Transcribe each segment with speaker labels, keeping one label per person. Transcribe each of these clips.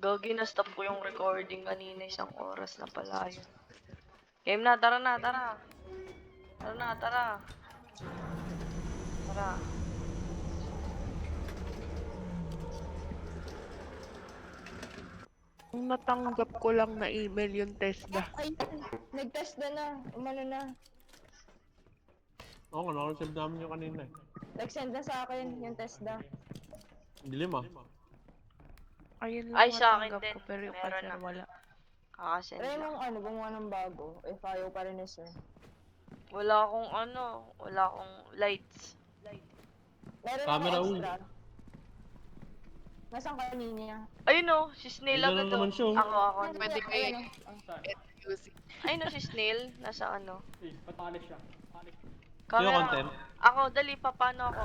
Speaker 1: Gagi, na-stop ko yung recording kanina, 1 oras na pala yun. Game na, tara na, tara. Tara na, tara. Tara.
Speaker 2: Ang natanggap ko lang na email yung TESDA.
Speaker 3: Ay, nag-test na. Umano na.
Speaker 4: Oo nga, naka-receive namin yung kanina eh.
Speaker 3: Nag-send na sa akin yung test na.
Speaker 4: Dilim ah.
Speaker 2: Ayun
Speaker 1: Ay,
Speaker 2: lang
Speaker 1: sa akin
Speaker 2: natanggap
Speaker 1: din.
Speaker 2: ko pero yung
Speaker 1: Meron
Speaker 2: sir
Speaker 1: na.
Speaker 2: wala.
Speaker 1: Kakasend
Speaker 3: Try
Speaker 1: lang.
Speaker 3: mong gumawa ng bago. If ayaw pa rin ni sir.
Speaker 1: Wala akong wala akong lights.
Speaker 3: Meron
Speaker 4: Camera,
Speaker 3: ako
Speaker 4: uy.
Speaker 3: extra. Nasaan ka niya?
Speaker 1: Ayun o, si Snail
Speaker 4: Ay,
Speaker 1: agad
Speaker 4: ganun
Speaker 1: o.
Speaker 4: naman siya, oh.
Speaker 1: Ako.
Speaker 2: Pwede ko
Speaker 3: Ayan,
Speaker 2: music.
Speaker 1: Ayun o, si Snail. Nasa ano.
Speaker 5: Patalis siya.
Speaker 4: Sino content?
Speaker 1: Ako, dali, paano ako?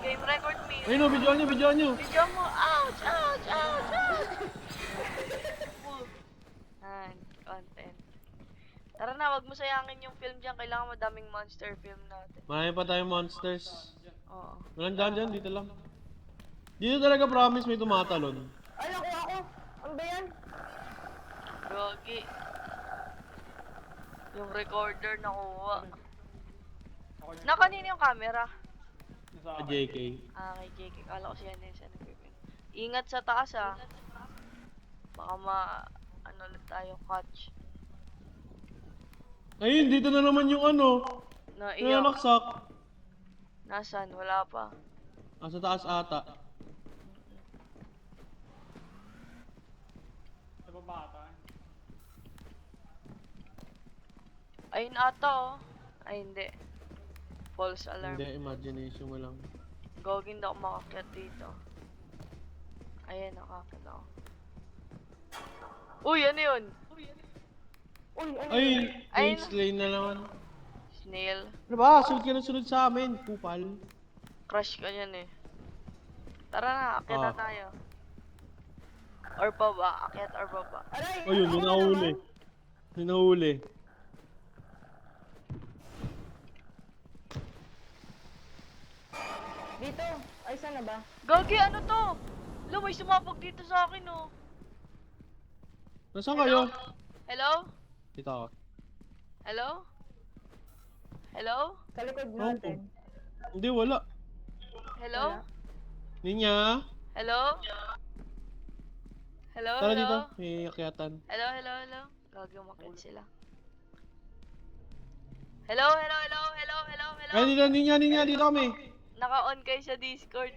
Speaker 1: Game record me.
Speaker 4: Ayun no, video nyo.
Speaker 1: Video mo. Ouch, ouch, ouch, ouch. Content. Tara na, wag mo sayangin yung film dyan. Kailangan madaming monster film natin.
Speaker 4: Marami pa tayong monsters.
Speaker 1: Oo.
Speaker 4: Walang dyan, dito lang. Dito talaga promise may tumatalon.
Speaker 3: Ay, nakuha ko. Ano ba yan?
Speaker 1: Gogi. Yung recorder nakuha. Na kanina yung camera.
Speaker 4: Sa JK.
Speaker 1: Ah, kay JK. Kala ko siya na siya nagpipin. Ingat sa taas ah. Baka ulit tayo catch.
Speaker 4: Ayun, dito na naman yung ano.
Speaker 1: Naiyak.
Speaker 4: Nanaksak.
Speaker 1: Nasaan? Wala pa.
Speaker 4: Sa taas ata.
Speaker 5: Sa babata.
Speaker 1: Ayun ata oh. Ay hindi. False alarm.
Speaker 4: Hindi, imagination mo lang.
Speaker 1: Gogi, hindi ako makakyat dito. Ayan, nakakit ako. Uy, ano yun?
Speaker 3: Uy, ano?
Speaker 4: Ay,
Speaker 1: Ayun.
Speaker 4: Page Lane na naman.
Speaker 1: Snail.
Speaker 4: Ano ba? Sunod ka na sunod sa amin. Kupal.
Speaker 1: Crush ka yan eh. Tara na, akyat na
Speaker 4: Ah.
Speaker 1: tayo. Or baba, akyat or baba.
Speaker 3: Aray,
Speaker 4: Ayun,
Speaker 3: ako
Speaker 4: may
Speaker 3: na
Speaker 4: nahuli.
Speaker 3: naman.
Speaker 4: May nahuli.
Speaker 3: Dito. Ay, saan na ba?
Speaker 1: Gogi, ano to? Lo, may sumabog dito sa akin oh.
Speaker 4: Nasaan kayo?
Speaker 1: Hello?
Speaker 4: Dito ako.
Speaker 1: Hello? Hello?
Speaker 3: Sa likod
Speaker 4: Oo.
Speaker 3: natin.
Speaker 4: Hindi, wala.
Speaker 1: Hello?
Speaker 4: Ninya?
Speaker 1: Hello? Hello?
Speaker 4: Tara
Speaker 1: Hello?
Speaker 4: dito. May akyatan.
Speaker 1: Hello? Hello? Hello? Gogi, umakyat sila. Hello? Hello? Hello? Hello? Hello? Hello?
Speaker 4: Ay, dito, Ninya. Dito kami.
Speaker 1: Naka-on kayo sa Discord.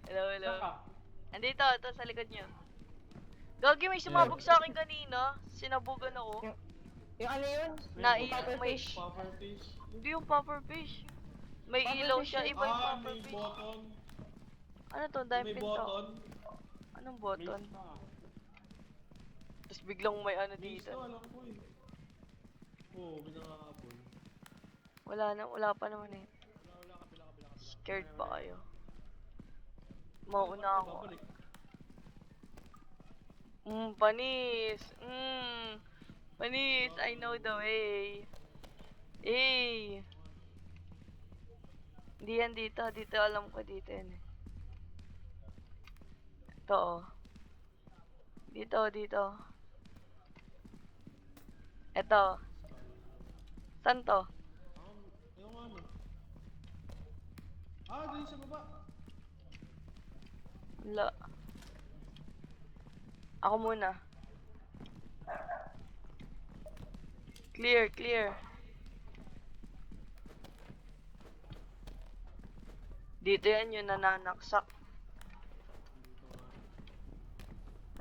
Speaker 1: Hello? Hello?
Speaker 5: Saan ka?
Speaker 1: Andito, ito sa likod nyo. Gogi, may sumabog sa akin kanina. Sinabugan ako.
Speaker 3: Yung ano yun?
Speaker 1: Naiyak may...
Speaker 4: Pufferfish.
Speaker 1: Hindi yung pufferfish. May
Speaker 3: Pufferfish
Speaker 1: ilaw siya,
Speaker 3: yun.
Speaker 1: iba yung
Speaker 4: May
Speaker 1: pufferfish.
Speaker 4: button.
Speaker 1: Ano to? Dahil
Speaker 4: May
Speaker 1: pinto.
Speaker 4: button.
Speaker 1: Anong button?
Speaker 5: Ah.
Speaker 1: Tapos biglang may ano
Speaker 4: Base
Speaker 1: dito.
Speaker 4: to, alam ko eh. Oo, binakakapon.
Speaker 1: Wala pa naman eh. Scared pa kayo. Mauna ako. Panis. Panis, I know the way. Eh. Hindi yan dito. Dito alam ko dito yan eh. Ito oh. Dito. Ito. Saan to?
Speaker 4: Yung ano? Dito sa baba.
Speaker 1: Wala. Ako muna. Clear. Dito yan yung nananaksak.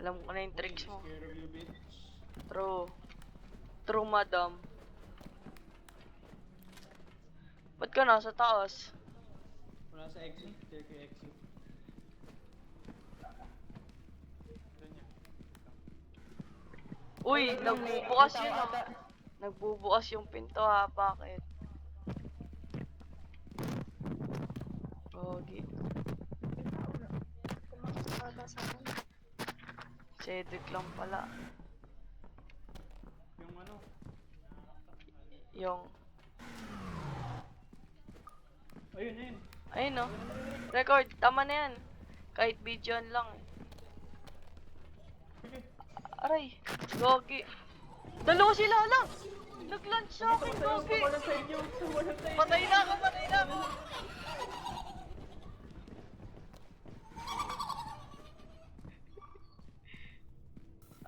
Speaker 1: Alam ko na yung tricks mo.
Speaker 4: Scared of you, bitch.
Speaker 1: True, madam. Ba't ka nasa taas?
Speaker 4: Wala sa exit. There kay exit.
Speaker 1: Uy, nagbubukas yun ah. Nagbubukas yung pinto ha, bakit? Gogi. Cedric lang pala.
Speaker 5: Yung ano?
Speaker 1: Yung...
Speaker 5: Ayun, ayun.
Speaker 1: Ayun no. Record, tama na yan. Kahit video lang eh. Aray, gogi. Dalawa sila lang! Nag-lunch sa akin, gogi!
Speaker 5: Sumunod sa inyo! Sumunod sa inyo!
Speaker 1: Patay na ako, patay na ako!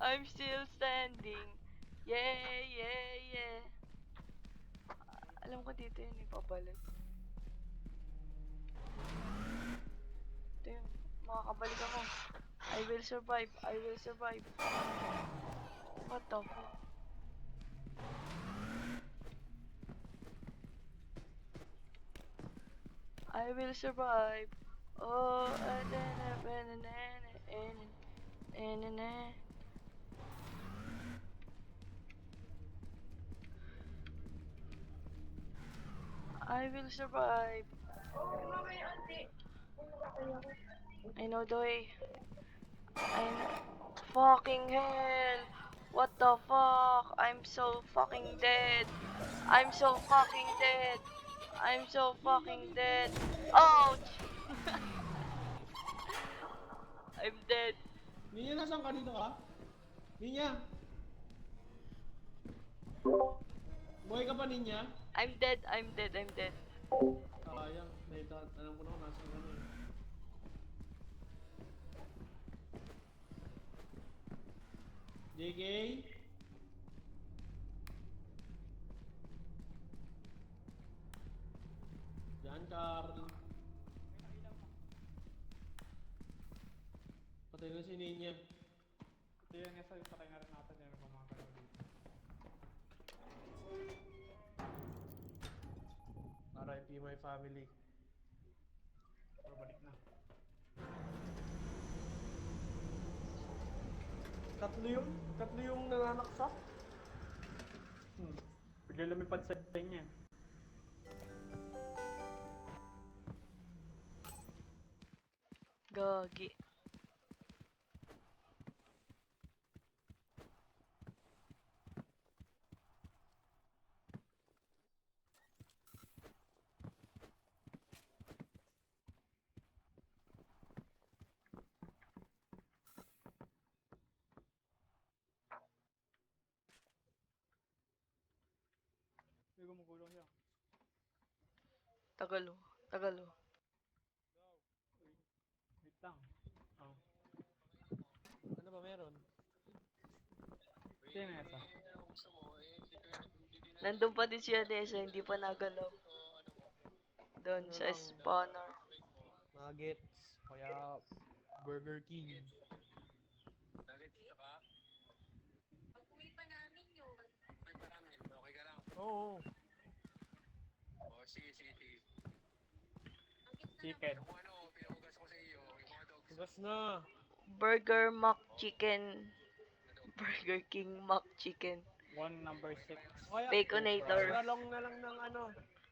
Speaker 1: I'm still standing. Yeah, yeah, yeah. Alam ko dito yun, ipabalik. Ito yun, makakabalik ako. I will survive, I will survive. What the fuck? I will survive. Oh, I will survive. I know the way. I know. Fucking hell. What the fuck? I'm so fucking dead. I'm so fucking dead. I'm so fucking dead. Ouch! I'm dead.
Speaker 4: Ninya, nasaan ka dito ka? Ninya! Buhay ka pa, Ninya?
Speaker 1: I'm dead. I'm dead. I'm dead.
Speaker 4: Sayang, alam ko na kung nasaan ka na eh. JK? Diyan, Carl. Patay na si Ninya.
Speaker 5: Ito yung isa yung patay na rin natin yung gumagalaw dito.
Speaker 4: RIP my family.
Speaker 5: Pero balik na.
Speaker 4: Tatlo yung nananaksak.
Speaker 5: Bigla lumipad sa inyo.
Speaker 1: Gagi.
Speaker 5: May gumugulong siya.
Speaker 1: Tagalo. Tagalo.
Speaker 5: Wait lang. Oh.
Speaker 4: Ano ba meron?
Speaker 5: Sino yung isa?
Speaker 1: Nandun pa din siya Nessa, hindi pa nagalaw. Doon sa spawner.
Speaker 4: Nuggets, kaya Burger King. Oo.
Speaker 5: Chicken.
Speaker 4: Tugas na.
Speaker 1: Burger Mac Chicken. Burger King Mac Chicken.
Speaker 5: One number 6.
Speaker 4: Kaya,
Speaker 1: Baconator.
Speaker 4: extra long na lang ng ano,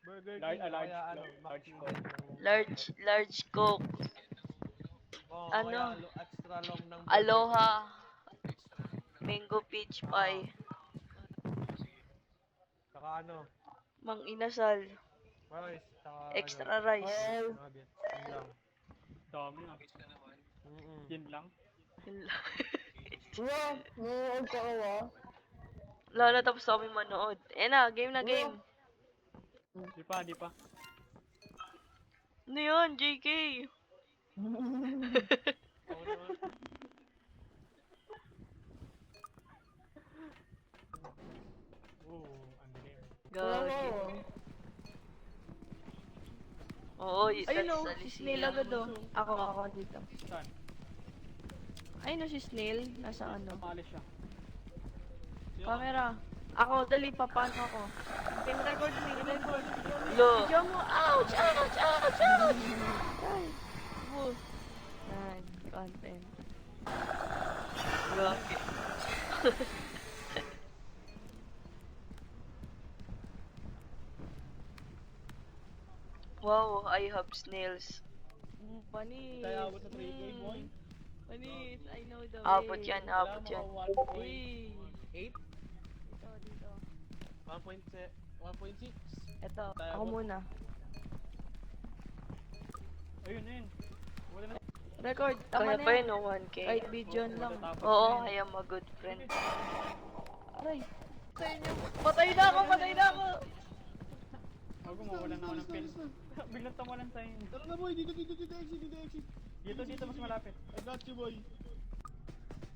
Speaker 4: Burger King.
Speaker 5: Large,
Speaker 4: Kaya ano,
Speaker 5: large
Speaker 4: McChicken.
Speaker 1: Large Coke.
Speaker 4: Oo,
Speaker 1: Ano?
Speaker 4: kaya extra long ng Burger
Speaker 1: Aloha. Mango peach pie.
Speaker 4: Saka ano,
Speaker 1: Mang inasal.
Speaker 4: rice, saka
Speaker 1: Extra rice.
Speaker 4: ano, nuggets. Yun lang.
Speaker 5: Dami na.
Speaker 4: Mm-mm.
Speaker 5: Yun lang.
Speaker 1: Yun lang.
Speaker 3: Bro, nanonood ka ba?
Speaker 1: Lala tapos na kami manood. Na, game na game.
Speaker 5: Di pa, di pa.
Speaker 1: Ano yun, JK?
Speaker 4: Oo naman.
Speaker 5: Ang dilim.
Speaker 1: Gagi. Oo,
Speaker 2: Ayun o,
Speaker 1: sa
Speaker 2: si
Speaker 1: Lyceum.
Speaker 2: Snail agad o. Ako dito.
Speaker 5: Saan?
Speaker 2: Ayun o si Snail, nasa ano.
Speaker 5: Namali siya.
Speaker 2: Camera. Ako, dali, papano ako. Pin-record mo, record.
Speaker 1: Lo.
Speaker 2: Video mo, ouch, ouch, ouch, ouch! Ay, boo. Yan, content.
Speaker 1: Gagi. Wow, I have snails.
Speaker 2: Panis.
Speaker 4: Tayo abot sa 3K, boy.
Speaker 2: Panis, I know the way.
Speaker 1: Abot yan, abot yan.
Speaker 2: Hey.
Speaker 4: 1.8?
Speaker 2: Dito.
Speaker 4: 1.6?
Speaker 2: Eto,
Speaker 4: Tayo
Speaker 2: ako
Speaker 4: abot.
Speaker 2: muna.
Speaker 5: Ayun, ayun. Wala na.
Speaker 2: Record, tama
Speaker 1: Kaya
Speaker 2: na
Speaker 1: pa
Speaker 2: yan.
Speaker 1: yun, no, 1K.
Speaker 2: Kahit video lang.
Speaker 5: Matatapos
Speaker 1: Oo,
Speaker 5: na
Speaker 1: I
Speaker 5: yun.
Speaker 1: am a good friend.
Speaker 2: Aray. Sa inyo. Patay na ako, patay na ako.
Speaker 5: Huwag mo, wala na ako ng pills. Biglang tumulan sa inyo.
Speaker 4: Tara na boy, dito exit.
Speaker 5: Dito, mas malapit.
Speaker 4: I got you boy.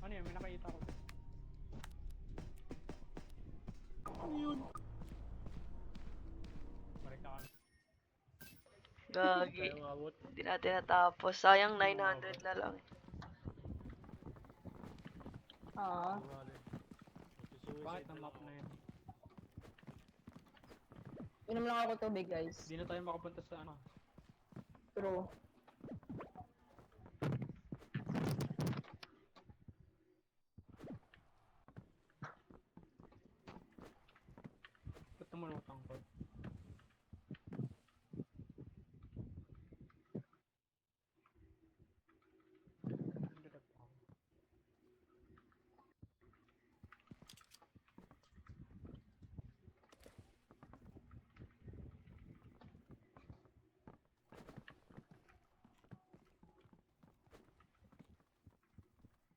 Speaker 5: Ano yun, may nakita ko.
Speaker 4: Ano yun?
Speaker 5: Balik na kami.
Speaker 1: Gagi.
Speaker 4: Tayo umabot.
Speaker 1: Hindi natin natapos. Sayang 900 na lang.
Speaker 3: Ah.
Speaker 5: Bakit ang map na yun?
Speaker 3: Inom lang ako tubig, guys.
Speaker 5: Hindi na tayo makapunta sa ano.
Speaker 3: True.
Speaker 5: Ba't naman utang ko?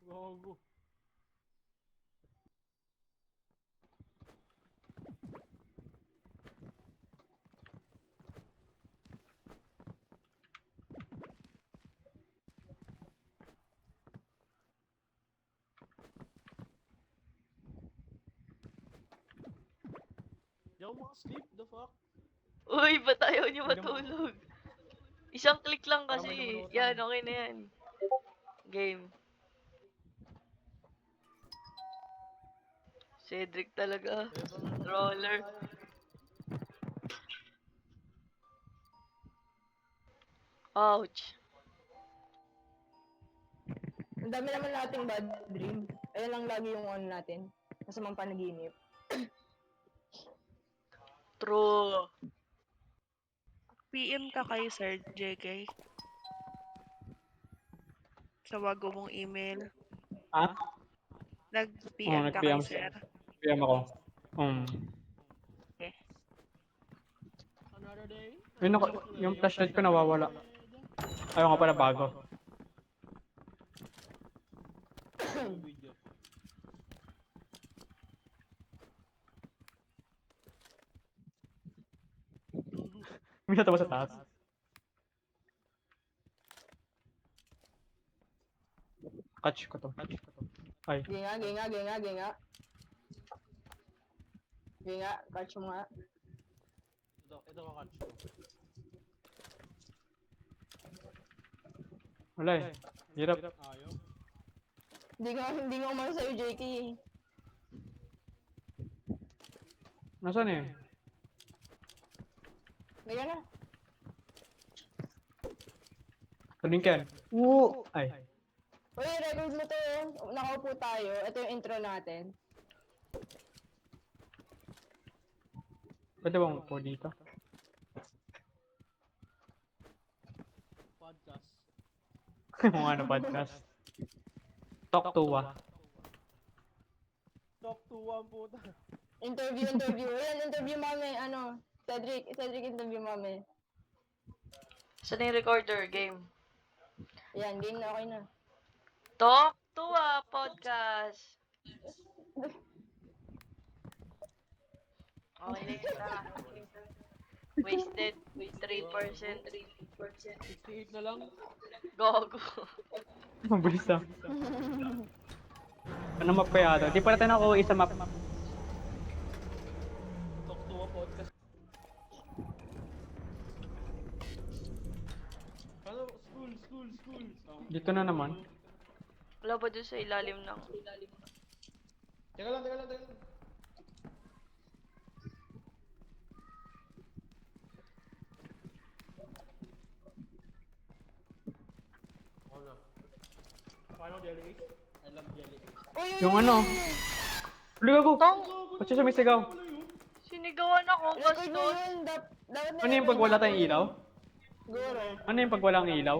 Speaker 5: Gogo.
Speaker 4: Di ako makasleep, the fuck?
Speaker 1: Uy, ba't ayaw niyo
Speaker 5: Hindi mo-
Speaker 1: matulog? Isang click lang
Speaker 5: Parang
Speaker 1: kasi.
Speaker 5: may lumulutang.
Speaker 1: Yan, okay na yan. Game. Cedric talaga. Roller. Ouch.
Speaker 3: Ang dami naman nating bad dream. Ayun lang lagi yung on natin. Masamang panaginip.
Speaker 1: True.
Speaker 6: PM ka kay Sir JK. Sa bago mong email.
Speaker 5: Ha?
Speaker 6: Nag-PM
Speaker 5: Oo,
Speaker 6: ka kay
Speaker 5: nag-PM
Speaker 6: Sir.
Speaker 5: PM ako.
Speaker 6: Okay.
Speaker 4: Another day?
Speaker 5: Yung flashlight ko nawawala. Ayaw nga pala bago.
Speaker 4: Video.
Speaker 5: May natawa sa taas. Catch ko to. Ay,
Speaker 3: Ginga. Ginga, catch mo nga.
Speaker 4: Ito kakatch ko.
Speaker 5: wala eh. Hirap.
Speaker 4: Ayaw.
Speaker 3: Hindi nga umano sa'yo, JK.
Speaker 5: Nasaan eh?
Speaker 3: Ginga na.
Speaker 5: Tuling ka. Woo! Ay.
Speaker 3: Uy, record mo to. Nakaupo tayo. Ito yung intro natin.
Speaker 5: Pwede bang upo dito?
Speaker 4: Podcast.
Speaker 5: Kung ano podcast. Talk to
Speaker 4: Talk to one puta.
Speaker 3: Interview. Ayan, interview mami. Ano? Cedric interview mami.
Speaker 1: Saan yung recorder? Game.
Speaker 3: Ayan, game na, okay na.
Speaker 1: Talk to a podcast. Okay na yun. Tara. Wasted. 3%.
Speaker 4: 68 na lang.
Speaker 1: Gogo.
Speaker 5: Mabilis ah. Ano map kaya ito? Di pa natin ako isa map.
Speaker 4: Talk to a podcast. Ano? School.
Speaker 5: Dito na naman.
Speaker 1: Wala ba dun sa ilalim ng...
Speaker 4: Teka lang. Ano? Paano jelly cake? I love jelly cake.
Speaker 5: Yung ano? Huli ako!
Speaker 1: Tong!
Speaker 5: Ba't siya sumisigaw?
Speaker 1: Sinigawan ako,
Speaker 3: Record mo
Speaker 1: bastos.
Speaker 3: yun. Dapat
Speaker 5: Ano yung pag wala tayong ilaw?
Speaker 3: Siguro.
Speaker 5: Ano yung pag walang ilaw?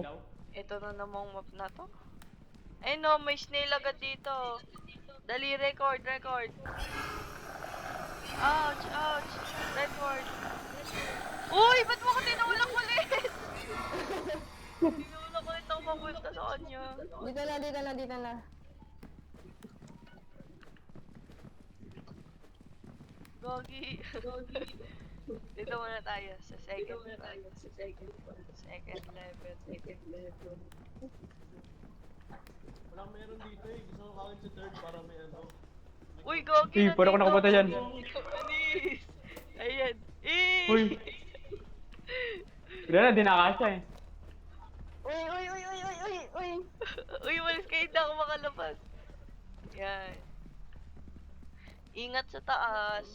Speaker 1: Ito na namang map na to. Ay no, may snail agad dito. Dali, record. Ouch. Record. Uy, ba't mo ko tinulak ulit? Tinulak ulit ang papunta sa kanya.
Speaker 3: Dito na, dito na, dito na.
Speaker 1: Gogi. Dito muna tayo sa second level.
Speaker 4: Walang meron dito eh. Gusto ko kagad sa third para may ano.
Speaker 1: Uy, Gogi,
Speaker 2: Uy, paano ko nakapunta dyan?
Speaker 1: Anis! Ayan. Eh!
Speaker 2: Uy. Wala na, di nakasya eh.
Speaker 3: Uy, uy, uy, uy, uy, uy, uy.
Speaker 1: Uy, walis kayo na ako makalabas. Yan. Ingat sa taas.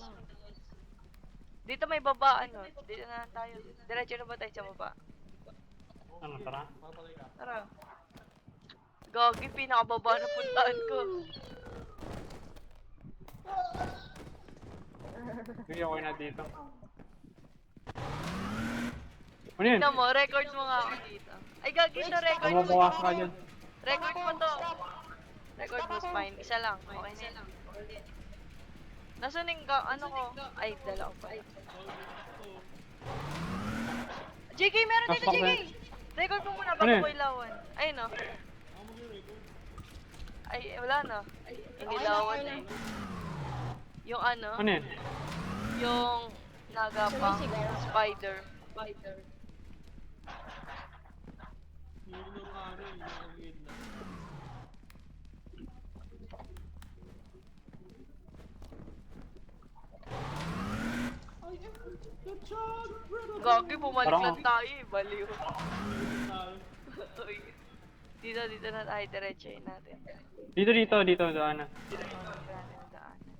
Speaker 1: Dito may baba, ano? Dito na tayo. Diretso na ba tayo sa baba?
Speaker 2: Ano, tara?
Speaker 1: Tara. Gogi, pinakababa na puntaan ko.
Speaker 2: Hindi ako na dito. Ano yun?
Speaker 1: Tignan mo, records mo nga ako dito. Ay, Gogi, ito record mo.
Speaker 2: Mababawas ka dyan.
Speaker 1: Record mo to. Record mo, Spine. Isa lang. Okay na yun. Nasaan yung ano ko? Ay, dalaw pa. JK, meron dito,
Speaker 2: Pasok
Speaker 1: JK!
Speaker 2: na.
Speaker 1: Record mo muna
Speaker 2: Ano
Speaker 1: bago
Speaker 2: yun?
Speaker 1: ko ilawan. Ay, no. Ay, wala na. Hindi
Speaker 3: Okay na,
Speaker 1: lawan
Speaker 3: okay na.
Speaker 1: eh. Yung ano?
Speaker 2: Ano yun?
Speaker 1: Yung nagapang
Speaker 3: Sumisigaw.
Speaker 1: spider.
Speaker 4: Yun yung ano eh. Yung gate na.
Speaker 1: Gagi, bumalik
Speaker 2: Parang-
Speaker 1: lang tayo eh. Baliw.
Speaker 4: Tayo.
Speaker 1: Uy. Dito na tayo. Diretsuhin natin.
Speaker 2: Dito, doon na.
Speaker 1: Diretsuhin natin ang daanan.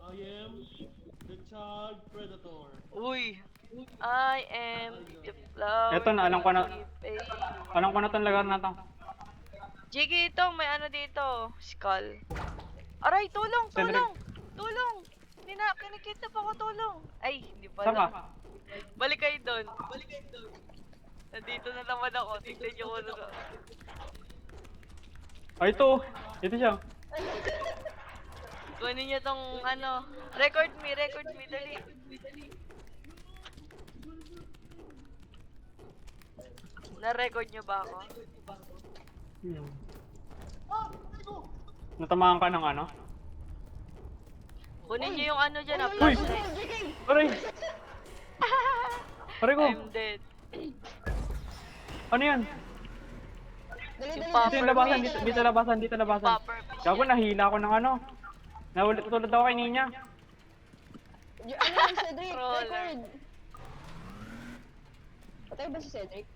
Speaker 4: I am the child predator.
Speaker 1: Uy! I am the flower.
Speaker 2: Eto na, alam ko na.
Speaker 1: that we pay.
Speaker 2: Alam ko na tong lugar na to.
Speaker 1: Jiggy, ito, may ano dito. Skull. Aray, tulong,
Speaker 2: Sandali.
Speaker 1: tulong! Tulong! Hindi na, kinikidnap ako, tulong. Ay, hindi
Speaker 2: Saan ka?
Speaker 1: pala. Balik kayo doon. Nandito na naman ako. Tignan niyo ko na.
Speaker 2: Ay, ito. Ito siya.
Speaker 1: Kunin niyo tong ano. Record me, dali. Na-record niyo ba ako?
Speaker 2: Natamaan ka ng ano?
Speaker 1: Kunin niyo yung ano dyan,
Speaker 2: Uy!
Speaker 1: flashlight.
Speaker 2: Aray! Aray ko!
Speaker 1: I'm dead.
Speaker 2: Ano yan?
Speaker 3: Dali,
Speaker 1: Yung
Speaker 3: dali,
Speaker 1: pop-
Speaker 2: Dito yung labasan, dito labasan.
Speaker 1: Popper fish.
Speaker 2: Gago, nahila ako ng ano. Nahulit tulad ako kay Ninya.
Speaker 3: Ano yung Cedric?
Speaker 1: Troller.
Speaker 3: Record. Patay ba si Cedric?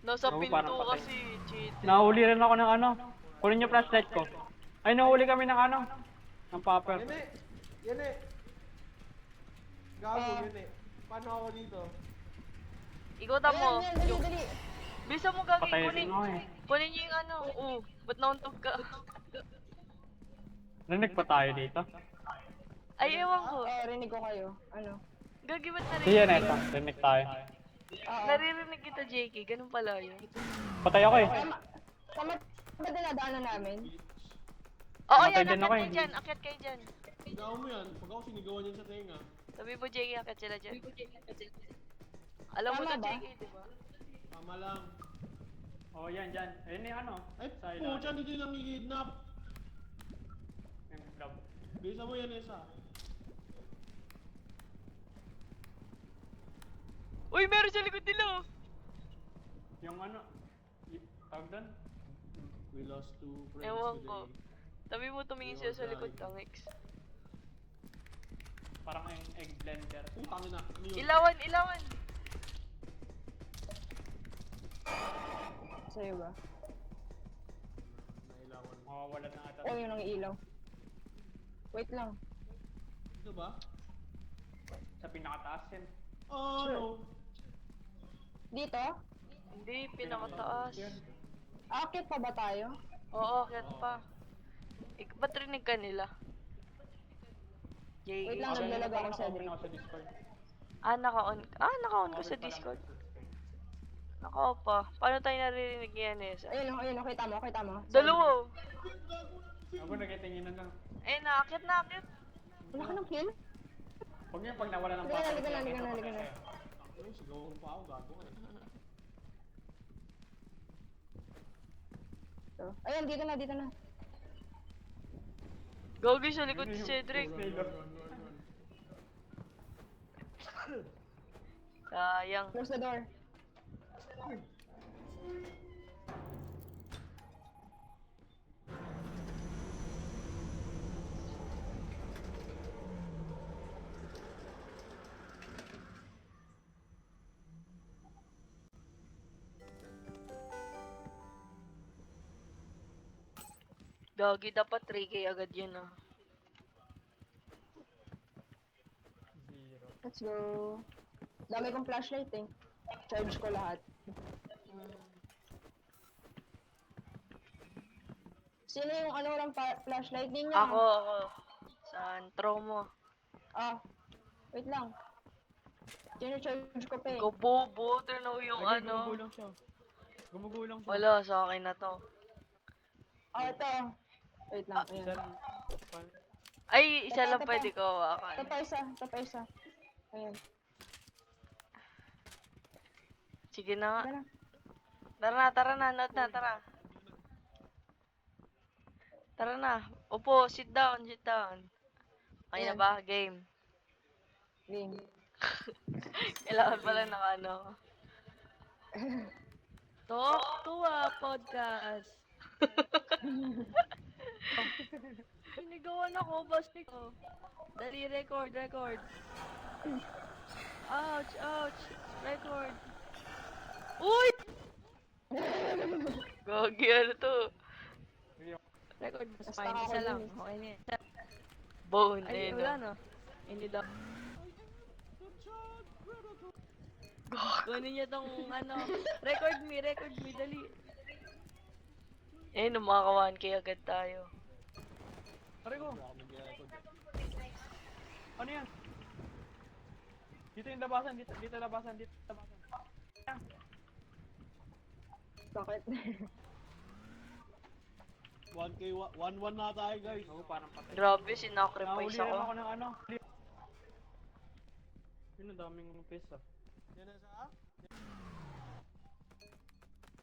Speaker 1: Nasa
Speaker 2: Ako,
Speaker 1: pinto
Speaker 2: parang patay.
Speaker 1: kasi, cheat.
Speaker 2: Nahuli rin ako ng ano. Kunin yung flashlight ko. Ay, nahuli kami ng ano. Ng popper.
Speaker 4: Yan eh. Yan eh. Gago, yan eh. Paano ako dito?
Speaker 1: Ikutan mo.
Speaker 3: Ayan, dali,
Speaker 1: Yung,
Speaker 3: dali.
Speaker 1: bisa mo gagi,
Speaker 2: Patay
Speaker 1: kunin.
Speaker 2: rin ako eh.
Speaker 1: Kunin niyo yung ano. Ba't nauntog ka?
Speaker 2: Narinig pa tayo dito.
Speaker 1: Ay, ewan ko.
Speaker 3: Rinig ko kayo. Ano?
Speaker 1: Gagi, ba't
Speaker 2: Sige,
Speaker 1: naririnig?
Speaker 2: neto. Narinig tayo.
Speaker 3: Oo.
Speaker 1: Naririnig kita, JK. Ganun pala yun.
Speaker 2: Patay ako eh.
Speaker 3: Tama ba dinadaanan namin?
Speaker 1: Oo,
Speaker 2: Namatay
Speaker 1: yan.
Speaker 2: din
Speaker 1: Akyat
Speaker 2: ako
Speaker 1: kayo
Speaker 2: eh.
Speaker 1: dyan. Akyat kayo dyan.
Speaker 4: Sigawan mo yan. Pag ako sinigawan yan sa tenga.
Speaker 1: Sabi mo, JK, akyat sila dyan. Alam mo
Speaker 3: Tama
Speaker 1: to,
Speaker 3: ba?
Speaker 1: JK, di ba?
Speaker 4: Tama lang.
Speaker 2: Oh, yan, dyan. Ayun yung ano.
Speaker 4: Ay,
Speaker 2: Sa ilalim.
Speaker 4: pucha, dito yung nangigidnap.
Speaker 2: Yung club.
Speaker 4: Bisa mo yan, Esa.
Speaker 1: Uy, meron sa likod nila. Oh.
Speaker 2: Yung ano. Tawag doon?
Speaker 4: We lost two friends
Speaker 1: Ewan
Speaker 4: today.
Speaker 1: ko. Sabi mo, tumingin sila sa likod, tangix.
Speaker 2: Parang yung egg blender.
Speaker 4: Putang ina. Ano yun?
Speaker 1: Ilawan, ilawan.
Speaker 3: Sa'yo ba?
Speaker 4: Nailawan.
Speaker 2: Mawawala na ata.
Speaker 3: Oh, yun ang ilaw. Wait lang.
Speaker 4: Ito ba?
Speaker 2: Sa pinakataas yan.
Speaker 4: Oh, no.
Speaker 3: Dito?
Speaker 1: Hindi, pinakataas.
Speaker 3: Akit pa ba tayo?
Speaker 1: Oo, akyat pa. Ba't rinig ka nila? JK.
Speaker 3: Wait lang, naglalag ako, Cedric.
Speaker 2: Ako sa Discord.
Speaker 1: Naka-on ka sa Discord. Naka pa. Paano tayo naririnig yan, Esa?
Speaker 3: Ayun, kita mo, kita mo.
Speaker 1: Dalawa.
Speaker 2: Ako nagkitingin na lang.
Speaker 1: Eh, naakyat, naakyat.
Speaker 3: Wala ka ng kill?
Speaker 2: Huwag niyo pag nawala ng
Speaker 3: Liga na,
Speaker 2: popper.
Speaker 3: liga na, liga na, liga na.
Speaker 4: Ay, sigawan pa ako. Gago ka eh.
Speaker 3: to. Ayun, dito na, dito na.
Speaker 1: Gogi sa likod si Cedric. Sayang.
Speaker 3: Close the door.
Speaker 1: Gogi, dapat 3K agad yun ah.
Speaker 5: Zero.
Speaker 3: Let's go. Dami kong flashlight eh. Charge ko lahat. Sino yung ano lang flashlight din niya?
Speaker 1: Ako. Saan? Throw mo.
Speaker 3: Ah, wait lang. Charge ko pa eh.
Speaker 1: Ikaw bobo, turnaw yung
Speaker 5: Ay,
Speaker 1: ano.
Speaker 5: gumugulang siya. Gumugulang siya.
Speaker 1: Wala, sa akin na to.
Speaker 3: Ah, ito. Wait lang, ayan.
Speaker 5: Isa lang.
Speaker 1: Ay, isa lang
Speaker 3: Tapa.
Speaker 1: pwede ko
Speaker 3: Ito
Speaker 1: hawakan.
Speaker 3: pa isa, ito pa isa. Ayan.
Speaker 1: Sige na nga.
Speaker 3: Tara.
Speaker 1: Tara na, note na, tara. Tara na. Upo, sit down. Okay na
Speaker 3: Ayan.
Speaker 1: ba? Game.
Speaker 3: Game.
Speaker 1: Kailangan pala naka ano.
Speaker 2: Talk to a podcast. Sinigawan ako, boss ko. Dali, record. Ouch. Record. Uy!
Speaker 1: Gogi, ano to?
Speaker 2: Record, mas
Speaker 3: Basta
Speaker 2: fine.
Speaker 3: ako
Speaker 2: Isa lang.
Speaker 3: dun eh.
Speaker 2: Okay na yan.
Speaker 1: Bone,
Speaker 2: Ay,
Speaker 1: eh,
Speaker 2: wala
Speaker 1: no?
Speaker 2: no. Hindi daw. Kunin niya tong ano. Record me, dali.
Speaker 1: Eh, numakawan kaya agad tayo.
Speaker 5: Pare ko. Ano yan? Dito yung labasan, dito labasan.
Speaker 3: Bakit?
Speaker 4: 1K, 1-1 na tayo guys.
Speaker 5: Ako parang patay.
Speaker 1: Grabe,
Speaker 5: Nahuli
Speaker 1: sinacrifice
Speaker 5: rin
Speaker 1: ako.
Speaker 5: ako ng ano. Yun ang daming pesa.
Speaker 4: Yan na sa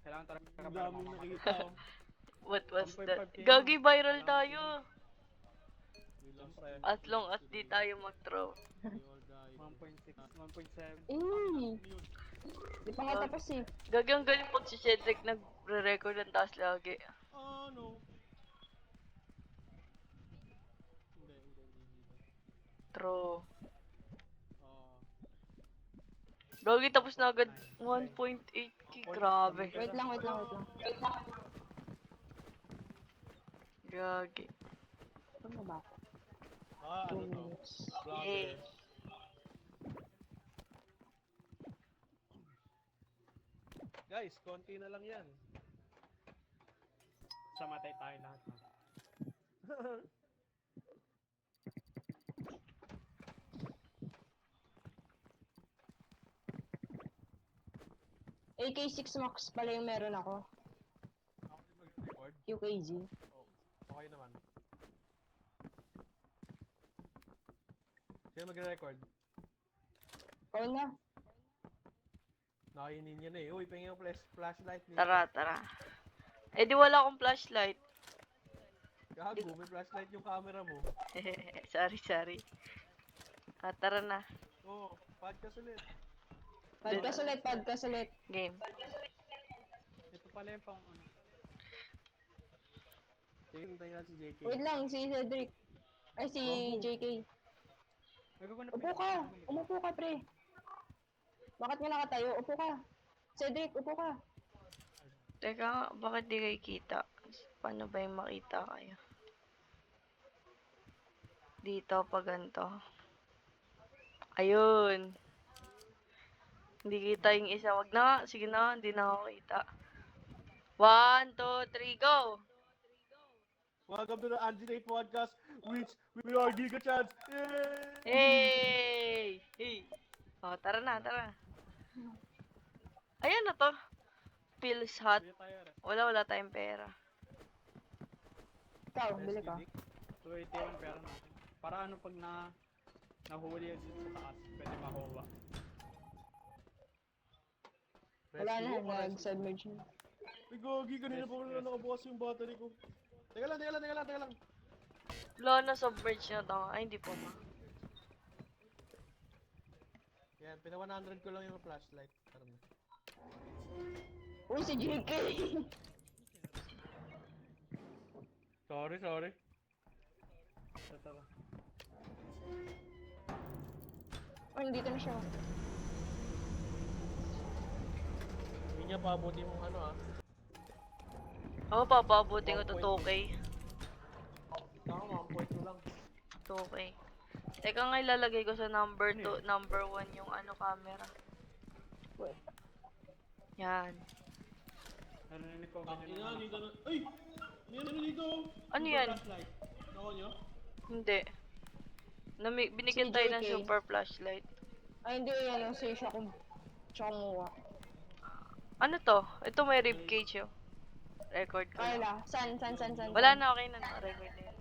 Speaker 5: Kailangan talaga
Speaker 4: ang daming nakikita oh.
Speaker 1: What was
Speaker 5: 1.5K
Speaker 1: that?
Speaker 5: na.
Speaker 1: Gagi, viral tayo.
Speaker 4: Siyempre,
Speaker 1: As long as di tayo mag-throw.
Speaker 4: we all die.
Speaker 5: 1.6, 1.7.
Speaker 3: Di pa nga tapos eh.
Speaker 1: Gagi, ang galing pag si Cedric nagre-record ng taas lagi.
Speaker 4: Oh no. Hindi.
Speaker 1: True.
Speaker 4: Ah,
Speaker 1: Gagi, tapos na agad 1.8k. Grabe.
Speaker 3: Wait lang.
Speaker 1: Gagi.
Speaker 3: Ano ba?
Speaker 4: ano
Speaker 3: 2
Speaker 4: to?
Speaker 3: minutes.
Speaker 1: Yay.
Speaker 4: Vlogger. Guys, konti na lang yan.
Speaker 5: Samatay tayo lahat.
Speaker 3: AK6 Max pala yung meron ako.
Speaker 4: Ako din mag-record.
Speaker 3: UKZ.
Speaker 4: Okay naman. Sino magre-record?
Speaker 3: Ikaw na.
Speaker 4: Nakainin niya na eh. Uy, pingin yung flashlight niya.
Speaker 1: Tara. Eh di wala akong flashlight.
Speaker 4: Gago, may flashlight yung camera mo.
Speaker 1: sorry. Tara na.
Speaker 4: Oo, podcast ulit.
Speaker 3: Podcast ulit.
Speaker 1: Game.
Speaker 5: Ito pala yung pang ano.
Speaker 4: Tingin tayo natin si JK.
Speaker 3: Wait lang, si Cedric. Ay, si JK.
Speaker 5: Nagkukunap
Speaker 3: Upo ka! Umupo ka, pre. Bakit nga nakatayo? Upo ka. Cedric, upo ka.
Speaker 1: Teka, bakit di kayo kita? Paano ba yung makita kayo? Dito, pa ganito. Ayun. Hindi kita yung isa. Wag na nga. Sige na, hindi na ako kita. 1, 2, 3, go!
Speaker 4: Welcome to the Anti-Date Podcast, which we are Giga Chance. Yay!
Speaker 1: Hey! Oh, tara na. Ayan na to. Pills hot.
Speaker 5: Bili tayo rin.
Speaker 1: Wala tayong pera.
Speaker 3: Ikaw, bili ka.
Speaker 5: 281 pera natin. Para ano pag nahuli yun dito sa taas, pwede makuha.
Speaker 3: Wala na, nag-submerge na.
Speaker 4: Ay, gogi, kanina pa wala nakabukas yung battery ko. Teka lang.
Speaker 1: Wala na submerge na to. Ay, hindi pa ma.
Speaker 4: Yan, pina 100 ko lang yung flashlight. Tara na.
Speaker 3: Uy, si JK!
Speaker 5: Sorry. Tara.
Speaker 3: Oh, nandito na siya.
Speaker 4: Hindi niya pabuti yung ano ah.
Speaker 1: Ako, papabuti ko to 2K.
Speaker 4: Saka 1 point ko lang.
Speaker 1: 2K. Teka nga, ilalagay ko sa number 2, number 1 yung ano camera. Yan.
Speaker 5: Narinig ko
Speaker 4: Ina,
Speaker 5: ganyan.
Speaker 4: dito na. Ay! Ano dito?
Speaker 1: Ano yan?
Speaker 4: Flashlight. Nako nyo?
Speaker 1: Hindi. Binigyan
Speaker 3: Si
Speaker 1: tayo ng
Speaker 3: JK.
Speaker 1: super flashlight.
Speaker 3: Ay, hindi yan. Siya kumuha.
Speaker 1: Ano to? Ito may rib cage oh. Record ko.
Speaker 3: Ay,
Speaker 1: lang.
Speaker 3: la. San?
Speaker 1: Wala na, okay na. Record na yun.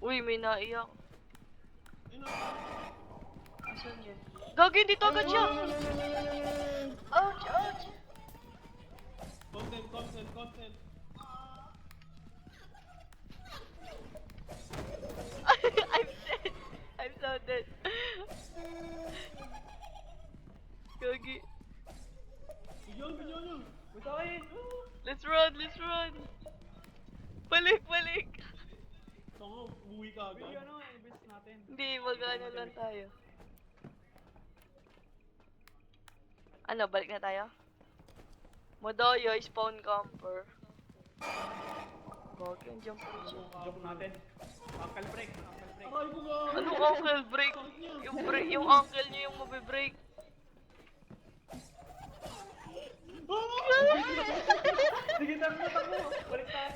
Speaker 1: Uy, may naiyak. Asan yun? Gagi, dito agad siya! Ouch! Ouch!
Speaker 4: Content.
Speaker 1: I'm dead! I'm so dead. Gagi.
Speaker 4: Bigyan.
Speaker 5: Busakin!
Speaker 1: Let's run! Balik!
Speaker 4: Tango, umuwi ka
Speaker 5: Uy,
Speaker 4: agad.
Speaker 5: ano, ibis natin.
Speaker 1: Hindi, mag-ano lang tayo. Ano, balik na tayo? Modoyo, spawn camper. Gagi, andiyan pa rin siya.
Speaker 5: Joke natin. Uncle break.
Speaker 4: Aray ko nga!
Speaker 1: Anong uncle break? Yung uncle niyo yung mabe-break.
Speaker 5: Sige, takbo. Balik tayo.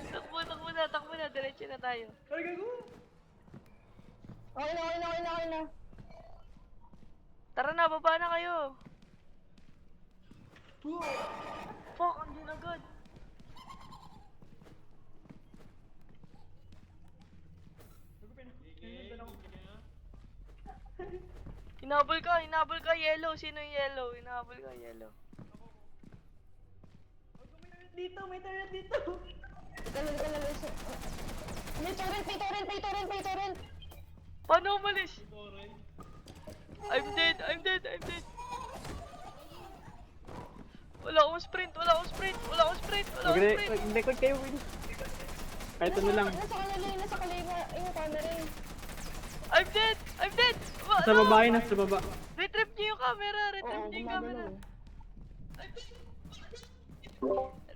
Speaker 1: Takbo na, diretso na tayo.
Speaker 5: Ay, gago.
Speaker 3: Okay na.
Speaker 1: Tara na, baba na kayo. Fuck, andun agad. Hinabol ka, yellow. Sino yung yellow? Hinabol ka, yellow.
Speaker 5: Dito, may turret dito.
Speaker 3: May torrent!
Speaker 1: Paano umalis? I'm dead. Wala akong sprint.
Speaker 5: Record kayo, Win. Kahit ano lang.
Speaker 3: Nasa kalima, yung camera eh.
Speaker 1: I'm dead.
Speaker 5: Sa babae na, sa baba.
Speaker 1: Retrieve niyo yung camera.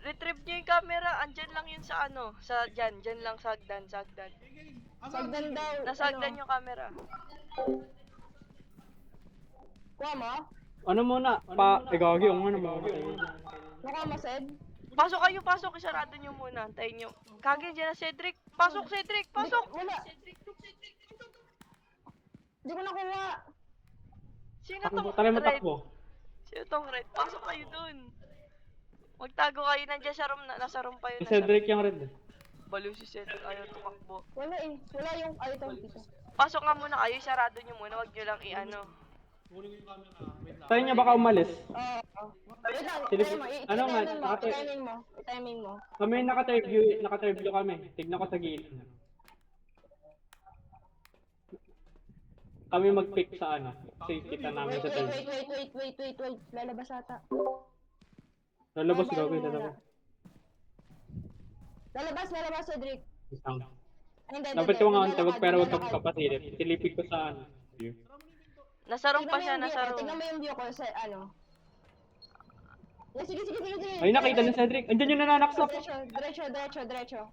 Speaker 1: Retrieve niyo yung camera. Andyan lang yun sa ano. Dyan lang, sagdan.
Speaker 3: Sagdan daw.
Speaker 1: Nasagdan yung camera.
Speaker 3: Kuha mo?
Speaker 5: Ano muna? Gagi, yung ano mamatay.
Speaker 3: Mukha mo, Sed?
Speaker 1: Pasok. Isarado niyo muna. Antayin niyo. Kagi, dyan na Cedric. Pasok.
Speaker 3: Wala. Hindi ko nakuha.
Speaker 1: Sino
Speaker 5: Takbo,
Speaker 1: tong
Speaker 5: tayo
Speaker 1: red?
Speaker 5: matakbo.
Speaker 1: Sino tong red? Pasok kayo dun. Magtago kayo. Nandiyan sa room. Nasa room pa yun.
Speaker 5: Si Cedric yung red.
Speaker 1: Baliw si Cedric. Ayaw tumakbo.
Speaker 3: Wala eh. Wala yung item dito.
Speaker 1: Pasok nga muna kayo. Isarado niyo muna. Wag niyo lang i-ano.
Speaker 4: Kunin ko yung camera. Wait lang.
Speaker 5: Tayo niya baka umalis.
Speaker 3: Oo. Wait lang.
Speaker 5: Silip-
Speaker 3: Time mo.
Speaker 5: ano nga,
Speaker 3: I-timing mo.
Speaker 5: Kami naka-interview kami. Tignan ko sa gilid. Kami mag-pick sa ano. Kasi kita namin sa TV.
Speaker 3: Wait. Lalabas ata.
Speaker 5: Lalabas gawin, lalabas.
Speaker 3: Lalabas, Cedric.
Speaker 5: Isang.
Speaker 3: Ay, hindi.
Speaker 5: Dapat ko nga ang tawag pero huwag kang kapasilip. Silipid ko sa ano. View.
Speaker 1: Nasa room pa siya.
Speaker 3: Tingnan mo yung view ko sa ano. Yeah, sige.
Speaker 5: Ay, nakita ni Cedric. Andiyan yung nananaksak.
Speaker 3: Diretso.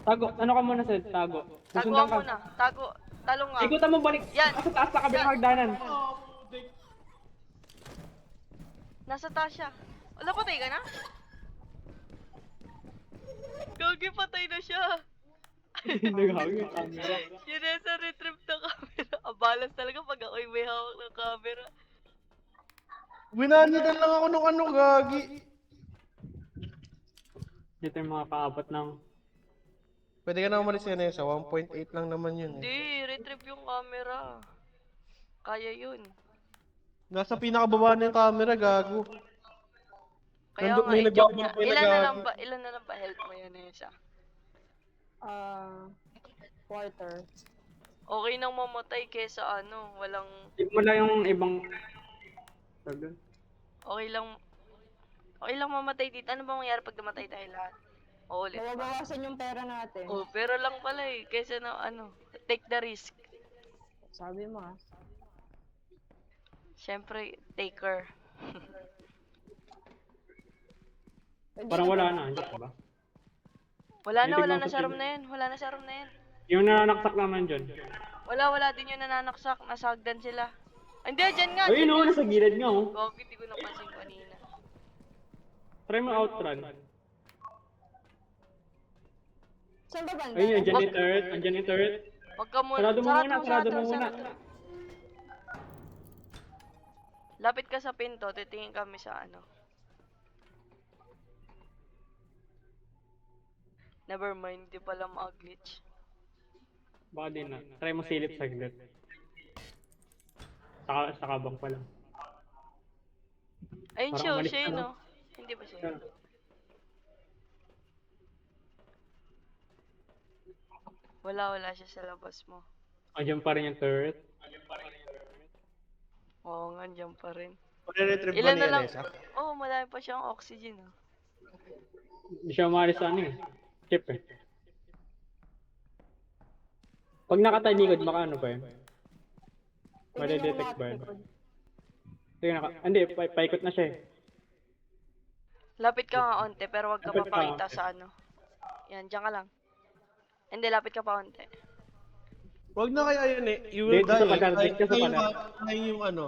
Speaker 5: Tago. Ano ka muna, Ced? Tago.
Speaker 1: Tago
Speaker 5: Susundan ka.
Speaker 1: muna. Talong nga.
Speaker 5: Ikutan mo balik.
Speaker 1: Yan.
Speaker 5: Sa taas sa kabilang hagdanan.
Speaker 4: Oh, putik.
Speaker 1: Nasa taas siya. Wala, patay ka na? Gagi, patay na siya.
Speaker 5: Nagawin yung camera.
Speaker 1: Yun na sa retrieve na camera. Abalas talaga pag ako'y may hawak ng camera.
Speaker 4: Winanidan lang ako nung ano, gagi.
Speaker 5: Dito yung mga paabot ng...
Speaker 4: Pwede ka na umalis yan eh. Sa 1.8 lang naman yun eh.
Speaker 1: Hindi, retrieve yung camera. Kaya yun.
Speaker 4: Nasa pinakababa na yung camera, gago.
Speaker 1: Kaya
Speaker 4: Nandun,
Speaker 1: nga,
Speaker 4: may
Speaker 1: i-joke niya.
Speaker 4: nagbabarangay na
Speaker 1: Ilan na lang
Speaker 4: gago.
Speaker 1: ba, ilan na lang ba health mo yun, Nessa?
Speaker 3: Quarter.
Speaker 1: Okay nang mamatay kesa ano, walang,
Speaker 5: Tip mo lang yung ibang...
Speaker 1: okay lang, okay lang mamatay dito. Ano ba mangyari pag namatay tayo lahat? O ulit pa.
Speaker 3: Mababawasan yung pera natin.
Speaker 1: Oh, pero lang pala eh, kesa na ano, take the risk.
Speaker 3: Sabi mo ah.
Speaker 1: Siyempre, taker.
Speaker 3: Pwede
Speaker 5: Parang
Speaker 3: na
Speaker 5: wala
Speaker 3: ba?
Speaker 5: na, hindi pa ba?
Speaker 1: Wala na,
Speaker 5: Hindi
Speaker 1: wala
Speaker 5: mo
Speaker 1: na
Speaker 5: sa
Speaker 1: sa room
Speaker 5: tin-
Speaker 1: na yun. Wala na sa room na yun.
Speaker 5: Yung nanaksak naman dyan.
Speaker 1: Wala din yung nananaksak. Nasa hagdan sila. Hindi, dyan nga,
Speaker 5: Ayun
Speaker 1: dyan
Speaker 5: o,
Speaker 1: nga.
Speaker 5: nasa gilid nga oh.
Speaker 1: Gogi, di ko napansin kanina.
Speaker 5: Try mo outrun.
Speaker 3: Saan ba banda?
Speaker 5: Ayun, andyan yung turret, andyan yung turret.
Speaker 1: Wag ka muna.
Speaker 5: Sarado mo muna, sarado mo muna.
Speaker 1: Lapit ka sa pinto, titingin kami sa ano. Never mind, di pala ma-glitch.
Speaker 5: Baka din na. Try mo silip saglit. Sa kabang pa lang.
Speaker 1: Ayun
Speaker 5: Parang
Speaker 1: siya,
Speaker 5: umalis
Speaker 1: siya
Speaker 5: na,
Speaker 1: yun,
Speaker 5: no?
Speaker 1: no? Hindi ba siya?
Speaker 5: Yan.
Speaker 1: Wala siya sa labas mo.
Speaker 5: Andyan pa rin yung turret.
Speaker 1: Oo nga, dyan pa rin.
Speaker 4: Pare-retrieve ba
Speaker 1: Ilan
Speaker 4: ni
Speaker 1: na lang?
Speaker 4: Anessa?
Speaker 1: Oo, madami pa siyang oxygen, oh.
Speaker 5: Hindi siya umalis sa ano eh. Chip eh. Pag nakatalikod, baka ano pa yun? Madedetect ba yun? Sige, hindi, paikot na siya eh.
Speaker 1: Lapit ka nga onte, pero wag ka
Speaker 5: Lapit ka.
Speaker 1: papakita sa ano. Yan, dyan ka lang. Hindi, lapit ka pa onte.
Speaker 4: Wag na kaya yun eh. You will
Speaker 5: Dito sa
Speaker 4: die eh.
Speaker 5: pader, dito sa
Speaker 4: Sayang
Speaker 5: pader.
Speaker 4: sayang yung ano.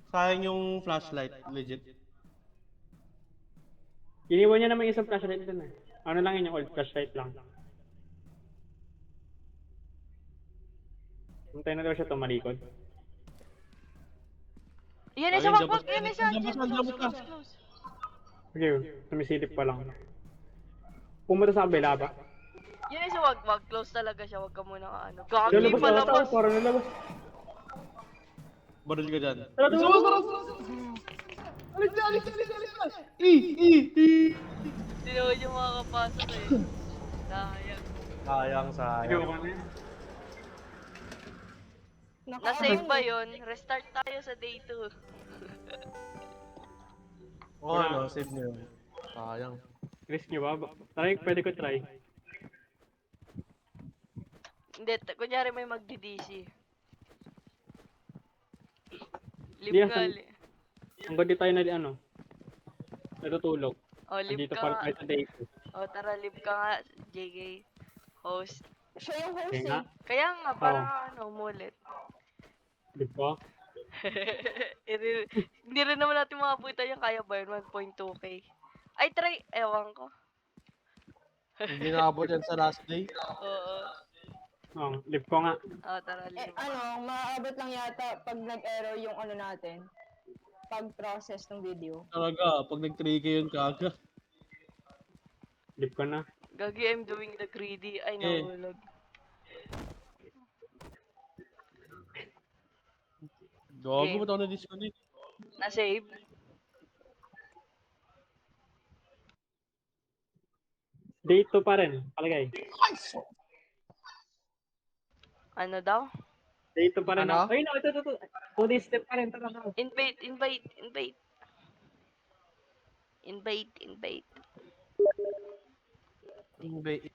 Speaker 4: Sayang yung flashlight, legit.
Speaker 5: Iniwan niya naman yung isang flashlight dun eh. Ano lang yun, yung old flashlight lang. Hintay na daw siya tumalikod.
Speaker 1: Yan, isa,
Speaker 4: Ayun,
Speaker 1: wag, yan, isa,
Speaker 4: jump
Speaker 1: dyan,
Speaker 4: us,
Speaker 1: close.
Speaker 5: Sige, sumisilip pa lang. Pumunta sa kabila ba?
Speaker 1: Yan, isa, wag, close talaga siya, wag ka muna ano. Gagi,
Speaker 5: Lalabas na ata,
Speaker 1: palabas.
Speaker 5: parang nalabas.
Speaker 4: Baril ka dyan.
Speaker 5: Tara,
Speaker 4: Isa,
Speaker 5: tara,
Speaker 4: Alis na! Eh!
Speaker 1: Hindi naman siya makakapasok eh. Sayang.
Speaker 4: Sayang.
Speaker 5: Sige, okay na yun.
Speaker 1: Na-save ba yun? Restart tayo sa day 2.
Speaker 4: Oo, ano, save na yun. Sayang.
Speaker 5: Risk nyo ba? Try, pwede ko try.
Speaker 1: Hindi, kunyari may magdi-DC. Live
Speaker 5: Yes,
Speaker 1: ka,
Speaker 5: Hanggang di tayo na ano, natutulog.
Speaker 1: Oh, live
Speaker 5: Andito
Speaker 1: ka
Speaker 5: pa
Speaker 1: nga.
Speaker 5: tayo sa day 2.
Speaker 1: Oh, tara, live ka nga, JK. Host.
Speaker 3: Siya yung host
Speaker 5: Kaya
Speaker 3: eh.
Speaker 5: nga,
Speaker 1: Kaya nga, parang ano, umulit.
Speaker 5: di ba?
Speaker 1: Hindi rin naman natin makapunta yung kaya ba yun, 1.2k. Ay, try, ewan ko.
Speaker 4: Hindi naabot yan sa last day.
Speaker 1: Oo.
Speaker 5: Oh, live ko nga.
Speaker 1: Ah, tara, live.
Speaker 3: Maaabot lang yata pag nag-error yung ano natin. Pag-process ng video.
Speaker 4: Talaga, pag nag-3K yun kaga.
Speaker 5: Live ko na.
Speaker 1: Gagi, I'm doing the greedy. Ay,
Speaker 4: Eh.
Speaker 1: nahulog.
Speaker 4: Gago, ba't ako na-disconnect?
Speaker 1: Na-save?
Speaker 5: Day 2 pa rin, palagay.
Speaker 1: Ano daw?
Speaker 5: Day 2 pa rin.
Speaker 4: Ano?
Speaker 5: Ay, no, ito. 2 days step pa rin. Tara.
Speaker 1: Invite.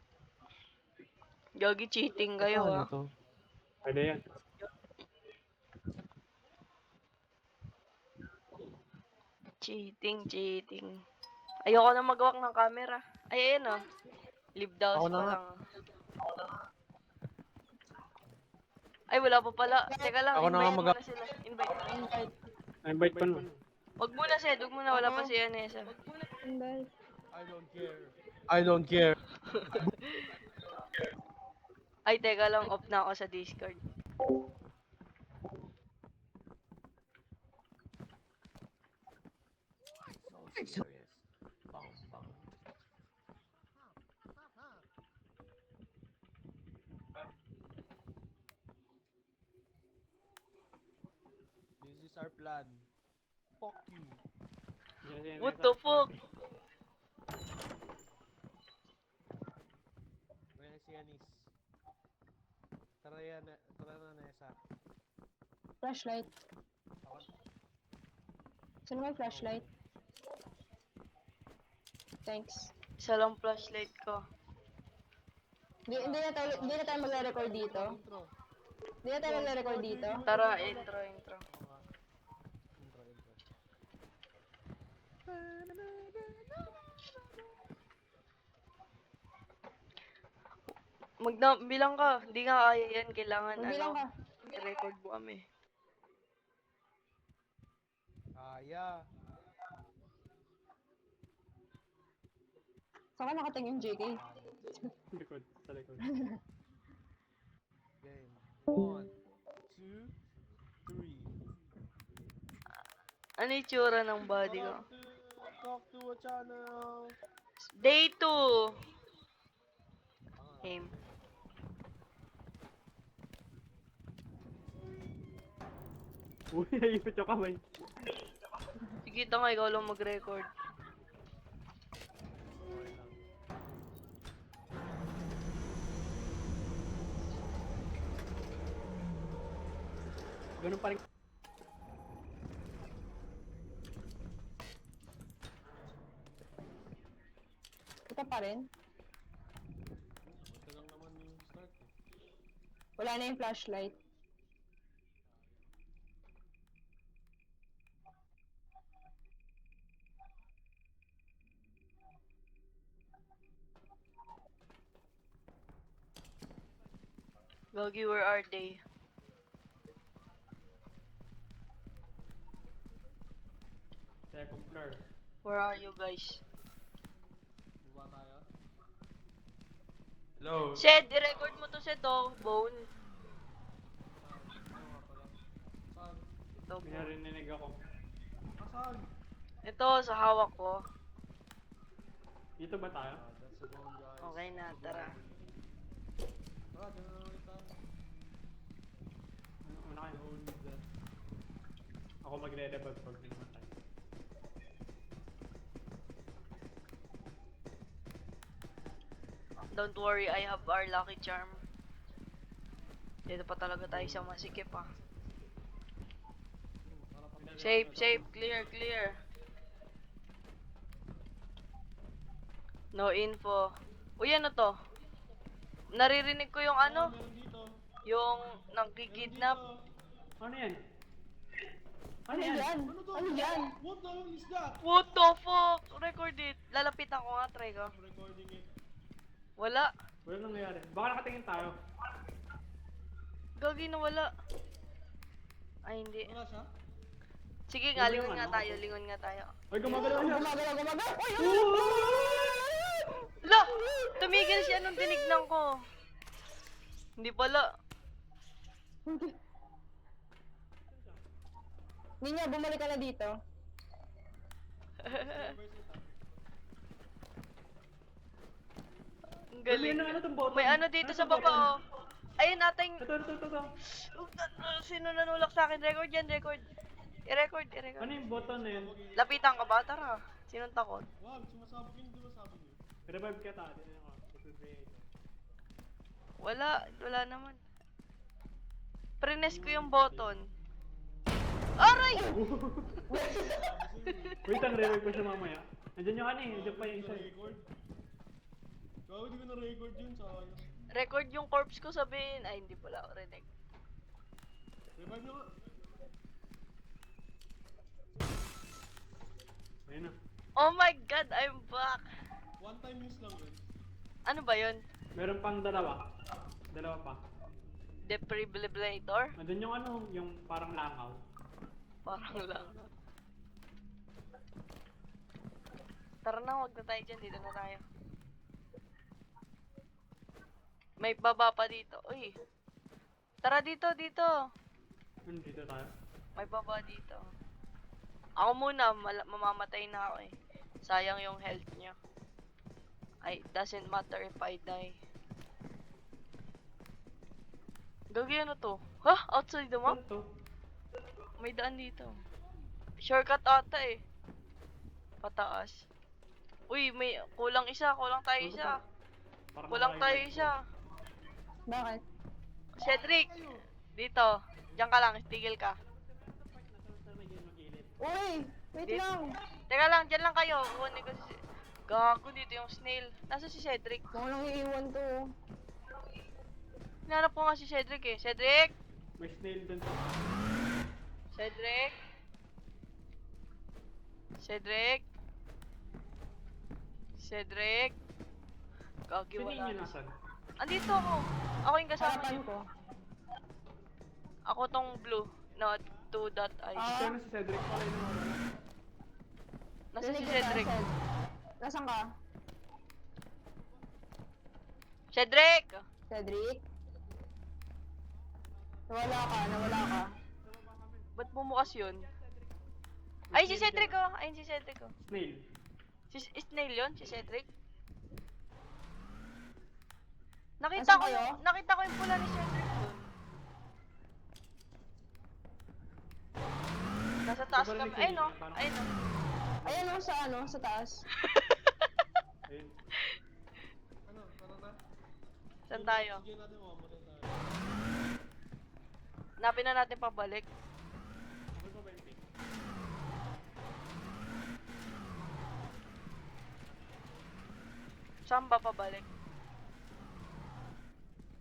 Speaker 1: Gagi, cheating kayo,
Speaker 4: Ano
Speaker 1: ah.
Speaker 4: to?
Speaker 5: Pwede yan.
Speaker 1: Cheating. Ayoko na magawak ng camera. Ay, ayun, oh. Live daw
Speaker 4: Ako na
Speaker 1: pa
Speaker 4: nga.
Speaker 1: lang. Ay, wala pa pala. Teka lang,
Speaker 4: Ako na nga
Speaker 1: invite muna sila. Invite.
Speaker 5: Invite pa no.
Speaker 1: Wag muna, Sed. Wag muna. Wala pa si Anessa.
Speaker 4: I don't care.
Speaker 1: Ay, teka lang. Off na ako sa Discord.
Speaker 4: This is our plan.
Speaker 1: What the fuck?
Speaker 4: Ayan si Anis. Tara na, Nessa.
Speaker 3: Flashlight. Sino may flashlight? Thanks.
Speaker 1: Isa lang flashlight ko.
Speaker 3: Hindi na tayo magre-record dito.
Speaker 4: Intro.
Speaker 3: Hindi na tayo magre-record dito.
Speaker 1: Tara, intro.
Speaker 4: Intro.
Speaker 1: Bilang ka. Hindi nga kaya yan. Kailangan
Speaker 3: Magbilang ka.
Speaker 1: i-record mo kami.
Speaker 4: Kaya.
Speaker 3: Saan ka nakatingin, JK?
Speaker 5: Likod, sa likod.
Speaker 4: Game. 1, 2, 3.
Speaker 1: Ano yung tsura ng body ko?
Speaker 4: Talk to a channel.
Speaker 1: Day 2! Aim.
Speaker 5: Uy, naipit yung kamay.
Speaker 1: Sige, nga, ikaw lang mag-record.
Speaker 5: Ganun pa rin.
Speaker 3: Ito pa rin.
Speaker 4: Ito lang naman yung start.
Speaker 3: Wala na yung flashlight.
Speaker 1: Gogi, where are they?
Speaker 5: Second floor.
Speaker 1: Where are you guys?
Speaker 4: Buba tayo.
Speaker 5: Hello?
Speaker 1: Shed, i-record mo to, Shed, oh. Bone.
Speaker 4: Saan?
Speaker 1: Ito,
Speaker 5: May
Speaker 1: bone.
Speaker 5: narinig ako.
Speaker 4: Saan?
Speaker 1: Ito, sa hawak ko.
Speaker 5: Dito ba tayo?
Speaker 4: That's the bone, guys.
Speaker 1: Okay na, tara.
Speaker 4: Tara, dyan na lang ulit tayo.
Speaker 5: Una kayo. Ako magre-rebag pag namatay.
Speaker 1: Don't worry, I have our lucky charm. Dito pa talaga tayo sa masikip, ah. Safe, clear. No info. Uy, ano to? Naririnig ko yung ano?
Speaker 4: Meron dito.
Speaker 1: Yung nagkikidnap.
Speaker 5: Ano yan?
Speaker 3: Ano yan?
Speaker 4: Ano to?
Speaker 3: Ano yan?
Speaker 4: What the hell is that?
Speaker 1: What the fuck? Record it. Lalapitan ko nga, try ko.
Speaker 4: I'm recording it.
Speaker 1: Wala.
Speaker 5: Wala nangyayari. Baka nakatingin tayo.
Speaker 1: Gagi na wala. Ay, hindi.
Speaker 4: Wala siya?
Speaker 1: Sige nga,
Speaker 5: Ano yung
Speaker 1: lingon nga
Speaker 5: ano?
Speaker 1: tayo, lingon nga tayo.
Speaker 5: Ay, gumagalaw siya.
Speaker 3: Gumagalaw! Uy!
Speaker 1: La! Tumigil siya nung tinignan ko. Hindi pala.
Speaker 3: Ninya, bumalik ka na dito.
Speaker 1: Ang galing.
Speaker 5: Ano tong button?
Speaker 1: May ano dito sa baba, oh. Ayun, ating...
Speaker 5: Ito.
Speaker 1: Sino nanulak sa akin? Record yan, record. I-record.
Speaker 5: Ano yung button na yun?
Speaker 1: Lapitan ka ba? Tara. Sinong takot?
Speaker 4: Wag, sumasabog yun, di ba sabi niyo?
Speaker 5: Revive ka ta. Tignan ko. Revive.
Speaker 1: Wala naman. Prines ko yung button. Aray!
Speaker 5: Wait, ang revive ko siya mamaya. Nandiyan yung ano eh. Nandiyan pa yung isa.
Speaker 4: Record? Gawa, di ko na-record yun, sayang.
Speaker 1: Record yung corpse ko, sabihin. Ay, hindi pala ako rinig.
Speaker 4: Revive nyo nga.
Speaker 5: Ayun na.
Speaker 1: Oh my god, I'm back!
Speaker 4: One time use lang yun.
Speaker 1: Ano ba yun?
Speaker 5: Meron pang dalawa. Dalawa pa.
Speaker 1: Defibrillator?
Speaker 5: Nandun yung ano, yung parang langaw.
Speaker 1: Parang lang. Tara na, wag na tayo dyan. Dito na tayo. May baba pa dito. Uy. Tara dito.
Speaker 5: Ano, dito tayo?
Speaker 1: May baba dito. Ako muna, mamamatay na ako eh. Sayang yung health niya. Ay, doesn't matter if I die. Gagi ano to? Ha? Outside the map?
Speaker 5: Ano to?
Speaker 1: May daan dito. Shortcut ata eh. Pataas. Uy, may kulang isa. Kulang tayo isa.
Speaker 5: Parang
Speaker 1: Kulang tayo
Speaker 5: nakaka-invite ko.
Speaker 1: isa.
Speaker 3: Bakit?
Speaker 1: Cedric! Dito. Diyan ka lang. Tigil ka.
Speaker 3: Uy! Wait
Speaker 1: Dit-
Speaker 3: lang!
Speaker 1: Teka lang. Diyan lang kayo. Kukunin ko si... Gago dito yung snail. Nasa si Cedric?
Speaker 3: Mukhang nang iiwan to. Oh.
Speaker 1: Hinanap ko nga si Cedric eh. Cedric!
Speaker 5: May snail dun.
Speaker 1: Cedric? Cedric? Cedric? Gagi,
Speaker 5: Sino
Speaker 1: wala.
Speaker 5: inyo nasan?
Speaker 1: Andito ako. Ako yung kasama
Speaker 3: Harapan
Speaker 1: niyo.
Speaker 3: ko.
Speaker 1: Ako tong blue. No, 2.i.
Speaker 3: Ah.
Speaker 5: Kaya na si Cedric pala yung nawawala.
Speaker 1: Nasa si
Speaker 3: Rinig kita,
Speaker 1: Cedric.
Speaker 3: Ced. Nasaan ka?
Speaker 1: Cedric!
Speaker 3: Cedric? Nawala ka.
Speaker 1: Ba't bumukas yun? Ay, si Cedric oh! Ayun si Cedric oh.
Speaker 5: Snail.
Speaker 1: Si Snail yun? Si Cedric?
Speaker 3: Nasaan kayo?
Speaker 1: Nakita ko yung pula ni Cedric dun. Nasa taas
Speaker 5: Sobrang
Speaker 1: kami.
Speaker 5: likod
Speaker 1: Ayun
Speaker 5: niya,
Speaker 1: oh.
Speaker 5: parang-
Speaker 1: Ayun oh.
Speaker 3: Ayan o, sa taas.
Speaker 5: Ayun.
Speaker 1: Saan tayo? Hanapin na natin pabalik.
Speaker 5: Ano ba ba yung pick?
Speaker 1: Saan ba pabalik?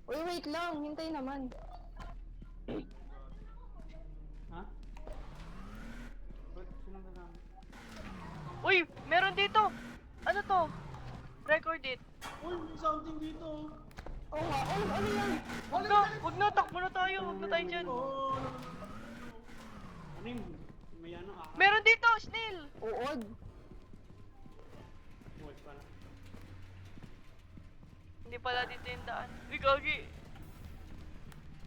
Speaker 3: Uy, wait lang. Hintay naman.
Speaker 5: Ha? Ba't sino kasama?
Speaker 1: Uy! Meron dito! Ano to? Record it.
Speaker 4: Uy, may something dito.
Speaker 3: Oo nga. Ano yan?
Speaker 1: Wag na, takbo na tayo. Wag na tayo dyan.
Speaker 4: Oh,
Speaker 5: Ano yung may ano ah?
Speaker 1: Meron dito, snail!
Speaker 3: Uod.
Speaker 5: Watch pala.
Speaker 1: Hindi pala dito yung daan. Uy, gagi!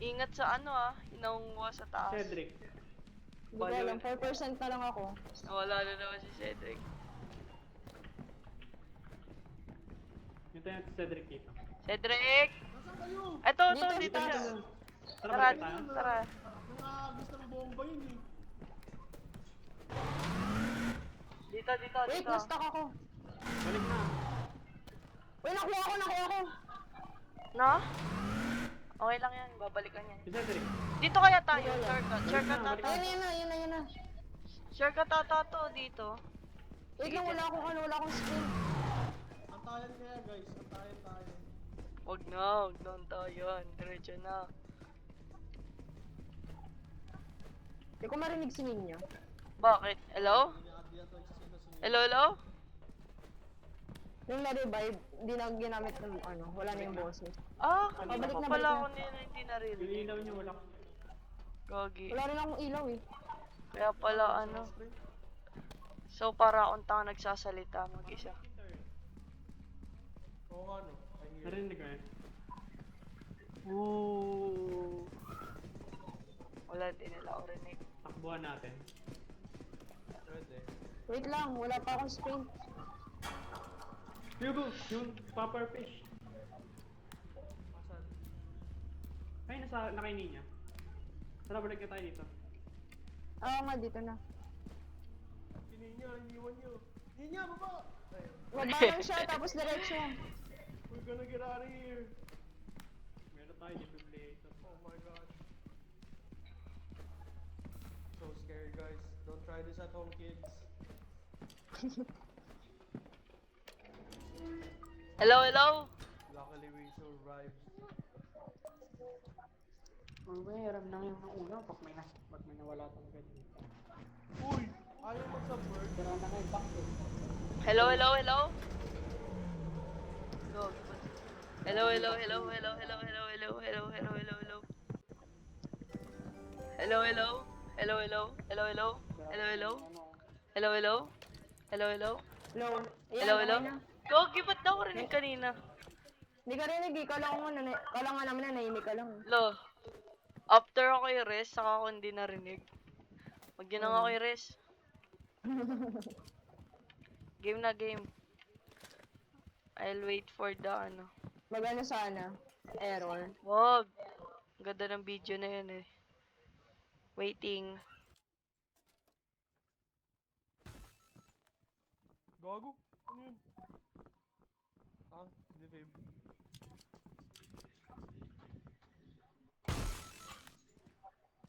Speaker 1: Ingat sa ano ah, inaungwa sa taas.
Speaker 5: Cedric.
Speaker 3: Hindi ko alam. 4% na lang ako.
Speaker 1: Wala na naman si Cedric.
Speaker 5: Yung tayo si Cedric dito.
Speaker 1: Cedric!
Speaker 4: nasaan kayo?
Speaker 1: Ito,
Speaker 3: Dito,
Speaker 1: dito
Speaker 3: dito.
Speaker 1: siya.
Speaker 5: Tara,
Speaker 1: Tara,
Speaker 5: balik tayo.
Speaker 1: tara.
Speaker 4: Nakagis ng bomba yun eh.
Speaker 1: Dito, dito,
Speaker 3: Wait,
Speaker 1: dito.
Speaker 3: na-stuck ako.
Speaker 5: Balik na.
Speaker 3: Uy, nakuha ko.
Speaker 1: No? Okay lang yan, babalikan yan.
Speaker 5: Si Cedric.
Speaker 1: Dito kaya tayo,
Speaker 3: Dito lang.
Speaker 1: shortcut. Shortcut
Speaker 5: Balik
Speaker 1: ata.
Speaker 3: Ayun na.
Speaker 1: Shortcut ata to dito.
Speaker 3: Wait lang, wala akong screen.
Speaker 4: Antayan kaya guys, antayan tayo.
Speaker 1: Wag na tayo. Diretso na.
Speaker 3: Hindi ko marinig si Ninyo.
Speaker 1: Bakit? Hello? Hello?
Speaker 3: Yung na-revive, hindi na ginamit ng wala na yung boses.
Speaker 1: Ah, kanina
Speaker 3: Balik
Speaker 1: pa
Speaker 3: na,
Speaker 1: pala
Speaker 3: balik
Speaker 1: ako
Speaker 3: na.
Speaker 1: hindi naririnig.
Speaker 5: Yung ilaw niya wala.
Speaker 1: Gagi.
Speaker 3: Wala rin akong ilaw eh.
Speaker 1: Kaya pala ano. So para akong tanga nagsasalita mag-isa.
Speaker 4: Oo nga no, I hear.
Speaker 5: Narinig ko yun.
Speaker 1: Ooh. Wala din nila ako rinig.
Speaker 5: Takbuhan natin.
Speaker 4: Pwede.
Speaker 3: Wait lang, wala pa akong screen.
Speaker 5: Hugo, yung popper fish.
Speaker 4: Asan?
Speaker 5: Ay, nakainin niya. Tara, balik na tayo dito.
Speaker 3: Oo nga, dito na.
Speaker 4: Ninya, iniwan nyo. Ninya, baba! Ayun.
Speaker 3: Baba lang siya, tapos diretso.
Speaker 4: We're gonna get out of here.
Speaker 5: Meron tayo defibrillator.
Speaker 4: Oh my gosh. So scary guys. Don't try this at home kids.
Speaker 1: Hello, hello?
Speaker 4: Luckily we survived.
Speaker 5: Meron lang yung una pag may nawala talaga dito.
Speaker 4: Uy! Ayaw mag-subvert.
Speaker 5: Tara na kayo, back to.
Speaker 1: Hello? Go. Hello? Hello?
Speaker 3: Hello. Ayan,
Speaker 1: Hello?
Speaker 3: okay na.
Speaker 1: Gogi, ba't daw ko rinig kanina?
Speaker 3: Hindi ka rinig eh. Kala nga namin na nahimik ka lang.
Speaker 1: Lo, after ako i-rest, saka ako hindi narinig. Mag-yun ako i-rest. Game na game. I'll wait for the ano.
Speaker 3: Magano sana. Error.
Speaker 1: Wag. Ang ganda ng video na yun eh. Waiting.
Speaker 4: Gago? Ano yun? Ah, hindi babe.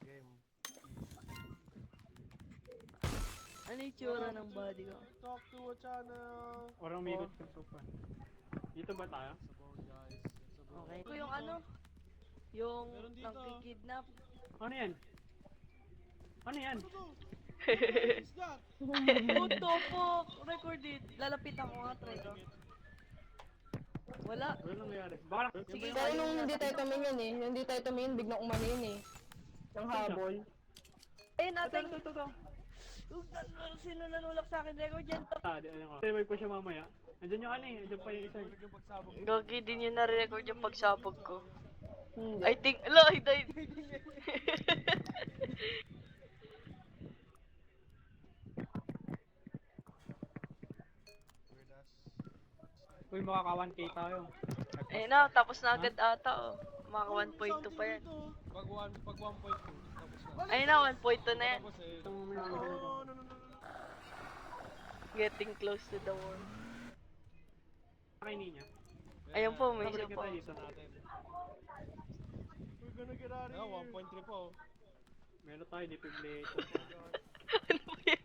Speaker 4: Game.
Speaker 2: Ano yung tsura ng body ko?
Speaker 4: Talk to a channel.
Speaker 5: Orang umikot yung sopa. Dito ba tayo?
Speaker 4: It's about guys. It's about.
Speaker 2: Okay. Ito yung ano? Yung
Speaker 4: Meron dito.
Speaker 2: nagkikidnap.
Speaker 5: Ano yan? Ano yan?
Speaker 4: Ano to? What's that?
Speaker 2: What the fuck? Record it. Lalapitan ko nga, try ko. Wala.
Speaker 5: Ano nangyayari? Baka
Speaker 2: Sige,
Speaker 3: Pero nung hindi tayo tumingin eh, nung hindi tayo tumingin, biglang umano yun eh. Ng habol.
Speaker 2: Ayun natin.
Speaker 5: ito.
Speaker 2: Sino nanulak sa akin? Record yan to.
Speaker 5: Ah, di ano ko. Revive ko siya mamaya. Andyan yung ano eh. Andyan pa yung isa.
Speaker 4: Yung pagsabog.
Speaker 1: Gagi, din yun na-record yung pagsabog ko.
Speaker 3: Hindi.
Speaker 1: I think, ala, I died.
Speaker 4: Weird ass.
Speaker 5: Uy, makaka 1k tayo.
Speaker 1: Ayun na, tapos na agad ata, oh. Maka 1.2 pa yan.
Speaker 4: Pag 1.2, tapos na.
Speaker 1: Ayun na, 1.2 na yan.
Speaker 4: Tapos eh.
Speaker 5: Itong mga
Speaker 4: Oh, no.
Speaker 1: Getting close to the wall.
Speaker 5: kainin niya.
Speaker 1: Ayun po, may
Speaker 5: Pabalik
Speaker 1: isa
Speaker 5: na
Speaker 1: po.
Speaker 5: tayo dito.
Speaker 4: We're gonna get out of here. 1.3 po.
Speaker 5: Meron tayo, defibrillator.
Speaker 1: Ano ba yan?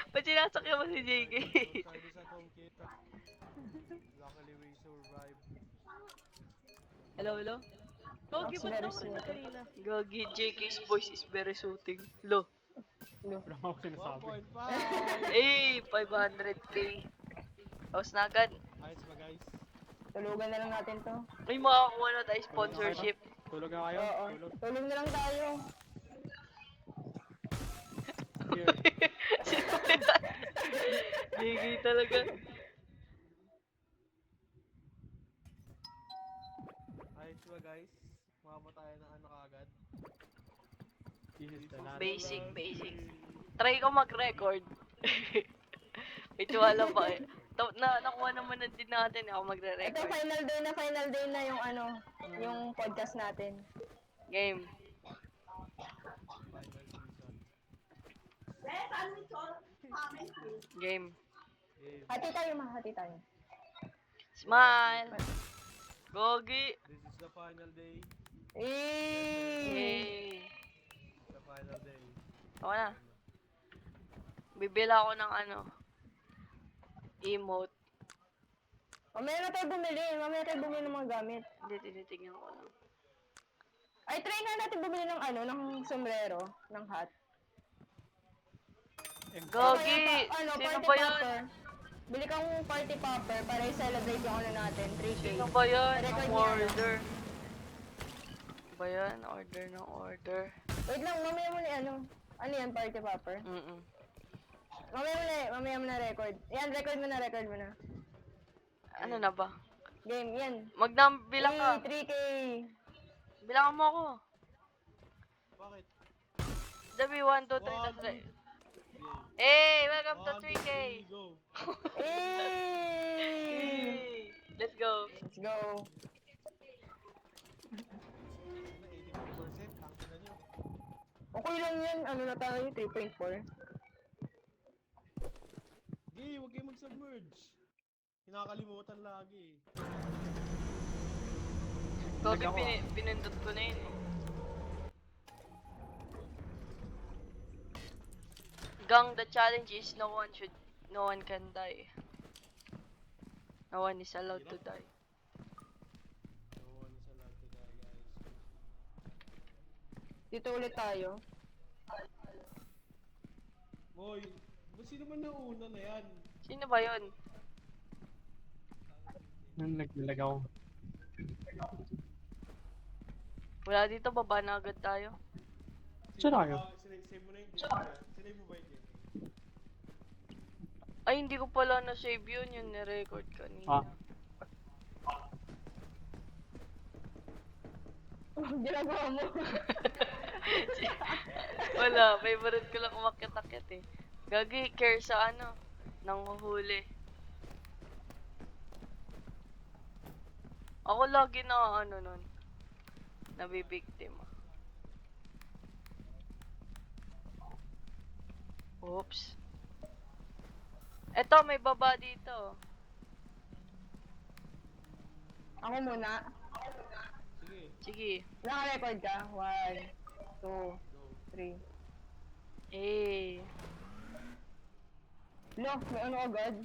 Speaker 1: Ba't sinasakyan mo si JK?
Speaker 4: Chinese at home kita. Luckily we survived.
Speaker 2: Hello, hello? Gogi,
Speaker 3: That's
Speaker 2: ba't
Speaker 3: very
Speaker 2: daw
Speaker 3: sweet.
Speaker 2: rin kanina?
Speaker 1: Gagi, JK's voice is very soothing. Lo.
Speaker 5: Wala ako sinasabi.
Speaker 4: 1.5.
Speaker 1: Eh, 500k. Tapos na agad.
Speaker 4: Ayos ba guys?
Speaker 3: Tulugan na lang natin to.
Speaker 1: May makakuha na tayo sponsorship.
Speaker 5: Tulog na kayo?
Speaker 3: Oo.
Speaker 5: Tulog.
Speaker 3: Tulog na lang tayo.
Speaker 5: Here.
Speaker 1: JK talaga.
Speaker 4: Ayos ba guys? Mukha tayo ng ano kagad?
Speaker 5: This is the last.
Speaker 1: Basic. Try ko mag-record. May tiwala pa eh. Nakuha naman na din natin ako
Speaker 3: Ito
Speaker 1: magre-record.
Speaker 3: final day na yung ano, yung podcast natin.
Speaker 1: Game. Game.
Speaker 3: Hati tayo hati tayo.
Speaker 1: Smile. Gogi.
Speaker 4: This is the final day.
Speaker 1: Yay.
Speaker 4: The final day.
Speaker 1: Ako na. Bibila ako ng ano. Emote.
Speaker 3: Mamaya tayo bumili ng mga gamit.
Speaker 1: Hindi, tinitignan ko lang.
Speaker 3: Ay, try nga natin bumili ng ano, ng sombrero, ng hat.
Speaker 1: Gogi!
Speaker 3: Ano,
Speaker 1: Sino
Speaker 3: party
Speaker 1: ba yun?
Speaker 3: popper. Bili kang party popper para i-celebrate yung ano natin, 3K.
Speaker 1: Sino ba yun?
Speaker 3: Record
Speaker 1: Ang
Speaker 3: niya, ano?
Speaker 1: order. Ba yan? Order ng order.
Speaker 3: Wait lang, mamaya mo na ano. Ano yan, party popper?
Speaker 1: Mm-mm.
Speaker 3: Mamaya mo na record. Yan, record mo na.
Speaker 1: Ano na ba?
Speaker 3: Game, yan.
Speaker 1: Bilang ka.
Speaker 3: 3K.
Speaker 1: Bilangan mo ako.
Speaker 4: Bakit?
Speaker 1: Dabi, 1, 2, 3, 3. Hey! Welcome to 3K!
Speaker 4: Go.
Speaker 3: Hey!
Speaker 1: Let's go!
Speaker 3: Let's go.
Speaker 4: Na 84%. Tangin na nyo.
Speaker 3: Okay lang yan, ano na tayo, 3.4.
Speaker 4: Gay, huwag kayo mag-submerge. Kinakalimutan lagi.
Speaker 1: Gogi, pinindot ko na yun. Gang, the challenge is no one can die. No one is allowed to die.
Speaker 4: No one is allowed to die, guys.
Speaker 3: Dito ulit tayo.
Speaker 4: Boy, sino man nauna na yan?
Speaker 1: Sino ba yun?
Speaker 5: Nung naglagaw.
Speaker 1: Wala dito, baba na agad tayo.
Speaker 5: Saan tayo?
Speaker 4: Save mo na yung game. Sinave mo ba yung game?
Speaker 1: Ay, hindi ko pala na-save yun, yung nirecord kanina.
Speaker 5: Ah.
Speaker 3: Ginagawa mo.
Speaker 1: Wala, favorite ko lang umakyat-akyat eh. Gagi, care sa ano, nang huhuli. Ako lagi na ano nun, nabibiktima. Oops. Eto, may baba dito.
Speaker 3: Ako muna.
Speaker 4: Sige,
Speaker 1: Sige.
Speaker 3: Naka-record ka? 1, 2,
Speaker 4: go.
Speaker 3: 3.
Speaker 1: Eh.
Speaker 3: Lo, may ano agad?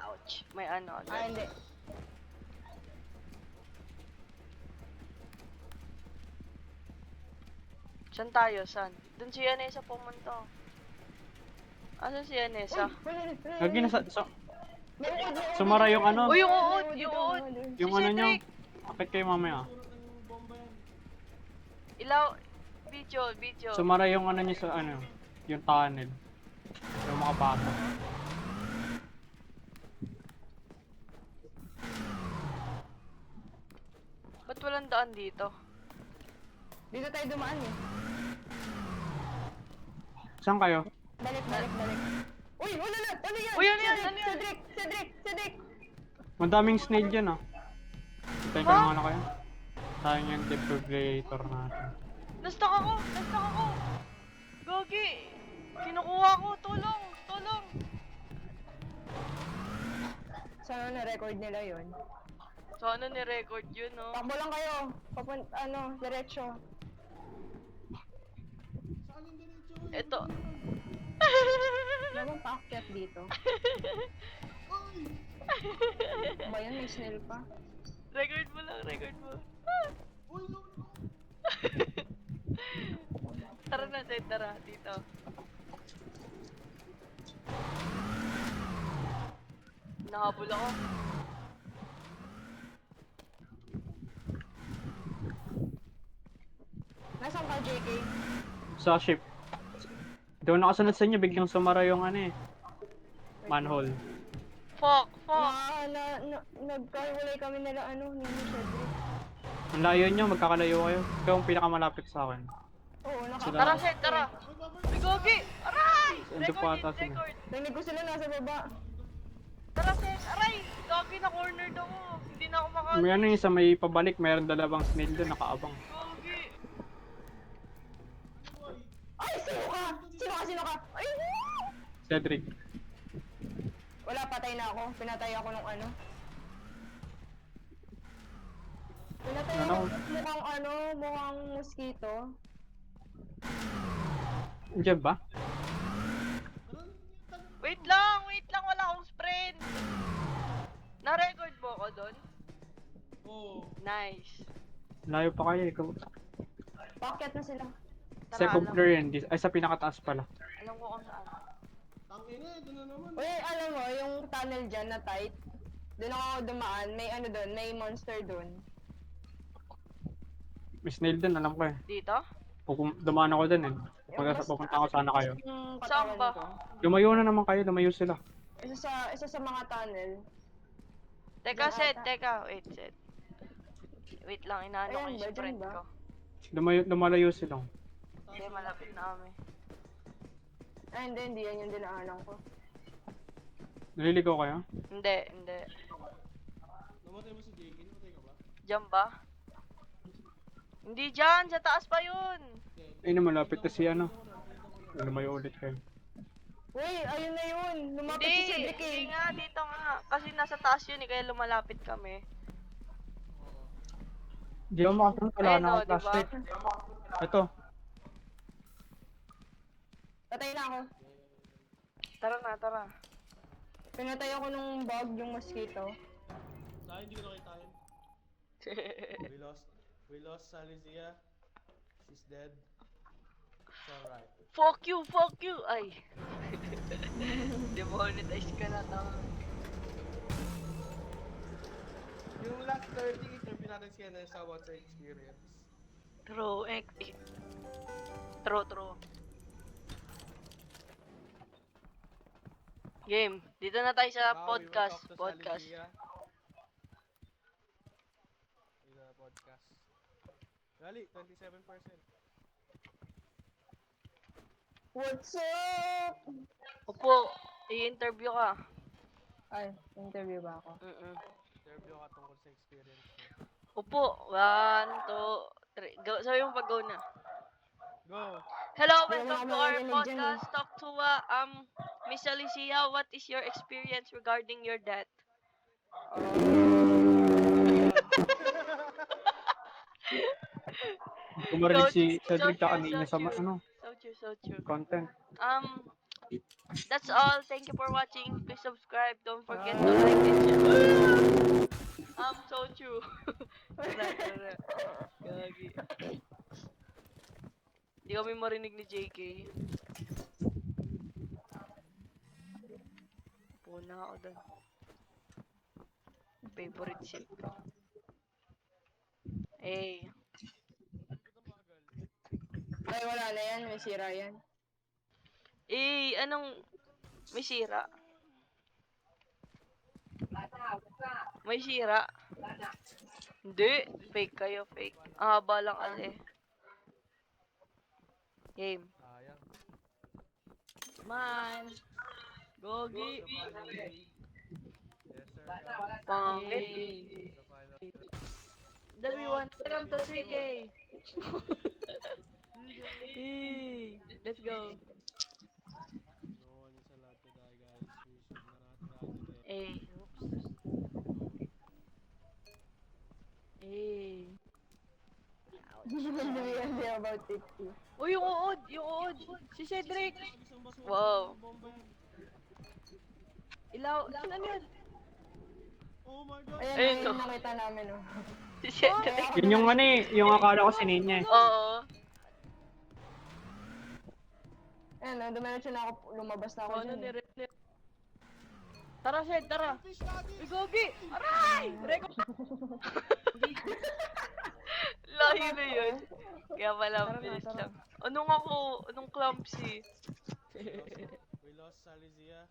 Speaker 1: Ouch. May ano
Speaker 3: Ah,
Speaker 1: agad.
Speaker 3: hindi.
Speaker 1: Saan tayo? Saan? Doon si Yanesa pumunta. Asan si Yanesa?
Speaker 5: Gagi na
Speaker 3: May uod, may uod.
Speaker 5: sumara yung ano.
Speaker 1: Uy, yung
Speaker 3: May
Speaker 1: uod!
Speaker 3: dito,
Speaker 1: Yung
Speaker 3: may
Speaker 1: uod!
Speaker 3: uod.
Speaker 5: Yung
Speaker 1: Si
Speaker 5: ano nyo.
Speaker 1: Cedric!
Speaker 5: Akit kayo mamaya.
Speaker 1: Ilaw. Video, video.
Speaker 5: Sumara yung ano nyo sa ano. Yung tunnel. Yung mga bata.
Speaker 1: Ba't walang daan dito?
Speaker 3: Dito tayo dumaan eh.
Speaker 5: Saan kayo?
Speaker 3: Balik, balik, balik. Uy, ano na? Ano yan?
Speaker 1: Uy, ano yan?
Speaker 3: Cedric,
Speaker 1: Ano yan?
Speaker 3: Cedric, Cedric, Cedric!
Speaker 5: Madaming snail dyan ah. Teka lang ano kayo. Sayang yung defibrillator natin.
Speaker 1: Nastak ako! Nastak ako! Gogi! Kinukuha ko! Tulong! Tulong!
Speaker 3: Sana na-record nila yun.
Speaker 1: Sana ni-record yun, no?
Speaker 3: Takbo lang kayo. Ano, diretso.
Speaker 1: Ito.
Speaker 3: Wala bang paakyat dito? Ba yan? May snail pa.
Speaker 1: Record mo lang, record mo. Tara na, Zed, tara. Dito. Nahabol ako.
Speaker 3: Nasaan ka, JK?
Speaker 5: Sa ship. Doon nakasunod sa inyo, biglang sumara yung ano eh. Manhole.
Speaker 1: Fuck, fuck.
Speaker 3: Nagkahiwalay kami nila, ni Cedric.
Speaker 5: Ang layo nyo, magkakalayo kayo. Ikaw ang pinakamalapit sa akin.
Speaker 3: Oo,
Speaker 5: Sila-
Speaker 1: Tara, Zed, tara. Ay, Gogi! Aray!
Speaker 5: Ando pa ata
Speaker 1: Record,
Speaker 5: sila.
Speaker 1: record.
Speaker 3: Narinig ko sila nasa baba.
Speaker 1: Tara, Zed, aray! Gogi, na-cornered ako. Hindi na ako makali.
Speaker 5: May ano yung sa may pabalik, mayroon dalawang snail doon, nakaabang.
Speaker 1: Gogi!
Speaker 3: Ay, sino ka? Sino ka? Sino ka? Ay,
Speaker 5: Cedric.
Speaker 3: wala, patay na ako. Pinatay ako ng ano. Pinatay
Speaker 5: Ano?
Speaker 3: ako mukhang mosquito.
Speaker 5: Diyan ba?
Speaker 1: Wait lang, wala akong sprint. Na-record mo ako doon?
Speaker 4: Oh,
Speaker 1: Nice.
Speaker 5: Layo pa kayo, ikaw.
Speaker 3: Packet na sila.
Speaker 1: Tara,
Speaker 5: Second
Speaker 1: alam,
Speaker 5: floor yan, ay sa pinakataas pala.
Speaker 1: alam ko kung saan.
Speaker 4: tangina, doon na naman.
Speaker 3: Uy, alam mo, yung tunnel dyan na tight. Doon ako dumaan. May ano doon, may monster doon.
Speaker 5: May snail doon, alam ko eh.
Speaker 1: Dito?
Speaker 5: Dumaan ako doon eh. Pupunta ako sana kayo.
Speaker 3: Yung
Speaker 1: Saan
Speaker 3: katawan
Speaker 1: ba?
Speaker 3: ko.
Speaker 5: Lumayo na naman kayo, lumayo sila.
Speaker 3: Isa sa mga tunnel.
Speaker 1: Teka,
Speaker 3: Diyan
Speaker 1: Sed,
Speaker 3: ata.
Speaker 1: teka. Wait, Sed. Wait lang, inaano ko
Speaker 3: Ayan
Speaker 1: yung
Speaker 3: ba, dyan
Speaker 1: sprint
Speaker 3: ba?
Speaker 1: ko.
Speaker 5: Lumalayo sila.
Speaker 1: Hindi, malapit na kami.
Speaker 3: Ah, hindi yan yung dinaanan ko.
Speaker 5: Naliligaw kayo?
Speaker 1: Hindi, hindi.
Speaker 4: Namatay mo si JK, namatay ka ba?
Speaker 1: Diyan ba? Hindi dyan, sa taas pa yun.
Speaker 5: Ay na malapit na si ano. Lumayo ulit kayo.
Speaker 3: Uy, ayun na yun. Lumapit
Speaker 1: Hindi,
Speaker 3: si Cedric eh.
Speaker 1: hindi nga, dito nga. Kasi nasa taas yun eh, kaya lumalapit kami.
Speaker 5: Di ako makasunod, wala
Speaker 1: Ayun,
Speaker 5: na
Speaker 1: oh,
Speaker 5: akong
Speaker 1: diba?
Speaker 5: flashlight. Ito,
Speaker 3: Patay na ako.
Speaker 1: Tara na, tara.
Speaker 3: Pinatay ako nung bug, yung mosquito.
Speaker 4: Dahil hindi ko nakitain. We lost Salizia. She's dead. It's alright.
Speaker 1: Fuck you! Ay. Demonetize ka na, tama.
Speaker 4: Yung last 30, interview natin si Nessa about her experience.
Speaker 1: True, True. Game. Dito na tayo sa
Speaker 4: Now,
Speaker 1: podcast.
Speaker 4: we will talk to
Speaker 1: Podcast.
Speaker 4: Salizia. In a podcast. Gali, 27%.
Speaker 3: What's up?
Speaker 1: Upo, i-interview ka.
Speaker 3: Ay, interview ba ako?
Speaker 4: Interview ka tungkol sa experience mo.
Speaker 1: Upo. 1, 2, 3. Go. Sabi mo pag go na.
Speaker 4: Go!
Speaker 1: Hello,
Speaker 3: Hindi
Speaker 1: welcome
Speaker 3: naman
Speaker 1: to our
Speaker 3: marinig dyan
Speaker 1: podcast. Talk to Miss Alicia, what is your experience regarding your death?
Speaker 5: Kumarinig si
Speaker 1: So
Speaker 5: Cedric tsaka
Speaker 1: true, so
Speaker 5: Nina sa
Speaker 1: true.
Speaker 5: ano,
Speaker 1: So true, so true.
Speaker 5: content.
Speaker 1: That's all. Thank you for watching. Please subscribe. Don't forget to like and share. So true. Tara. Gagi. Di kami marinig ni JK. Puna ako doon. Favorite ship. Eh,
Speaker 3: Ay, wala na yan. May sira yan.
Speaker 1: anong may sira? May sira? Hindi. Fake kayo, fake. Ang haba lang kasi. Game.
Speaker 4: Sayang.
Speaker 2: Man. Gogi.
Speaker 4: Yes, sir.
Speaker 1: Pangit.
Speaker 2: Yay.
Speaker 4: The final.
Speaker 2: Then we want welcome to 3K. Yay. Let's go.
Speaker 4: No one is allowed to die, guys. We should not die today.
Speaker 1: Eh.
Speaker 2: Yay.
Speaker 3: Hindi about 50.
Speaker 2: Oh, yung uod. Yung uod. Si Cedric.
Speaker 1: Wow.
Speaker 4: Bomba yan.
Speaker 2: Ilaw. Ano yun?
Speaker 4: Oh my god.
Speaker 3: Ayan,
Speaker 1: Ayun,
Speaker 3: ayun
Speaker 1: no.
Speaker 3: nakita namin, oh.
Speaker 1: Si Cedric.
Speaker 5: Yun yung ano eh, yung akala ko sinya eh.
Speaker 1: Oo.
Speaker 3: Ayan, no, dumiretso na ako, lumabas na ako
Speaker 2: Ano
Speaker 3: dyan.
Speaker 2: ni Tara, Shed, tara. Uy, Gogi. Aray! Reko.
Speaker 1: Lahi na yun. Kaya pala,
Speaker 2: Tara na,
Speaker 1: bilis
Speaker 2: tara.
Speaker 1: lang. Anong clumsy?
Speaker 4: We lost Salizia.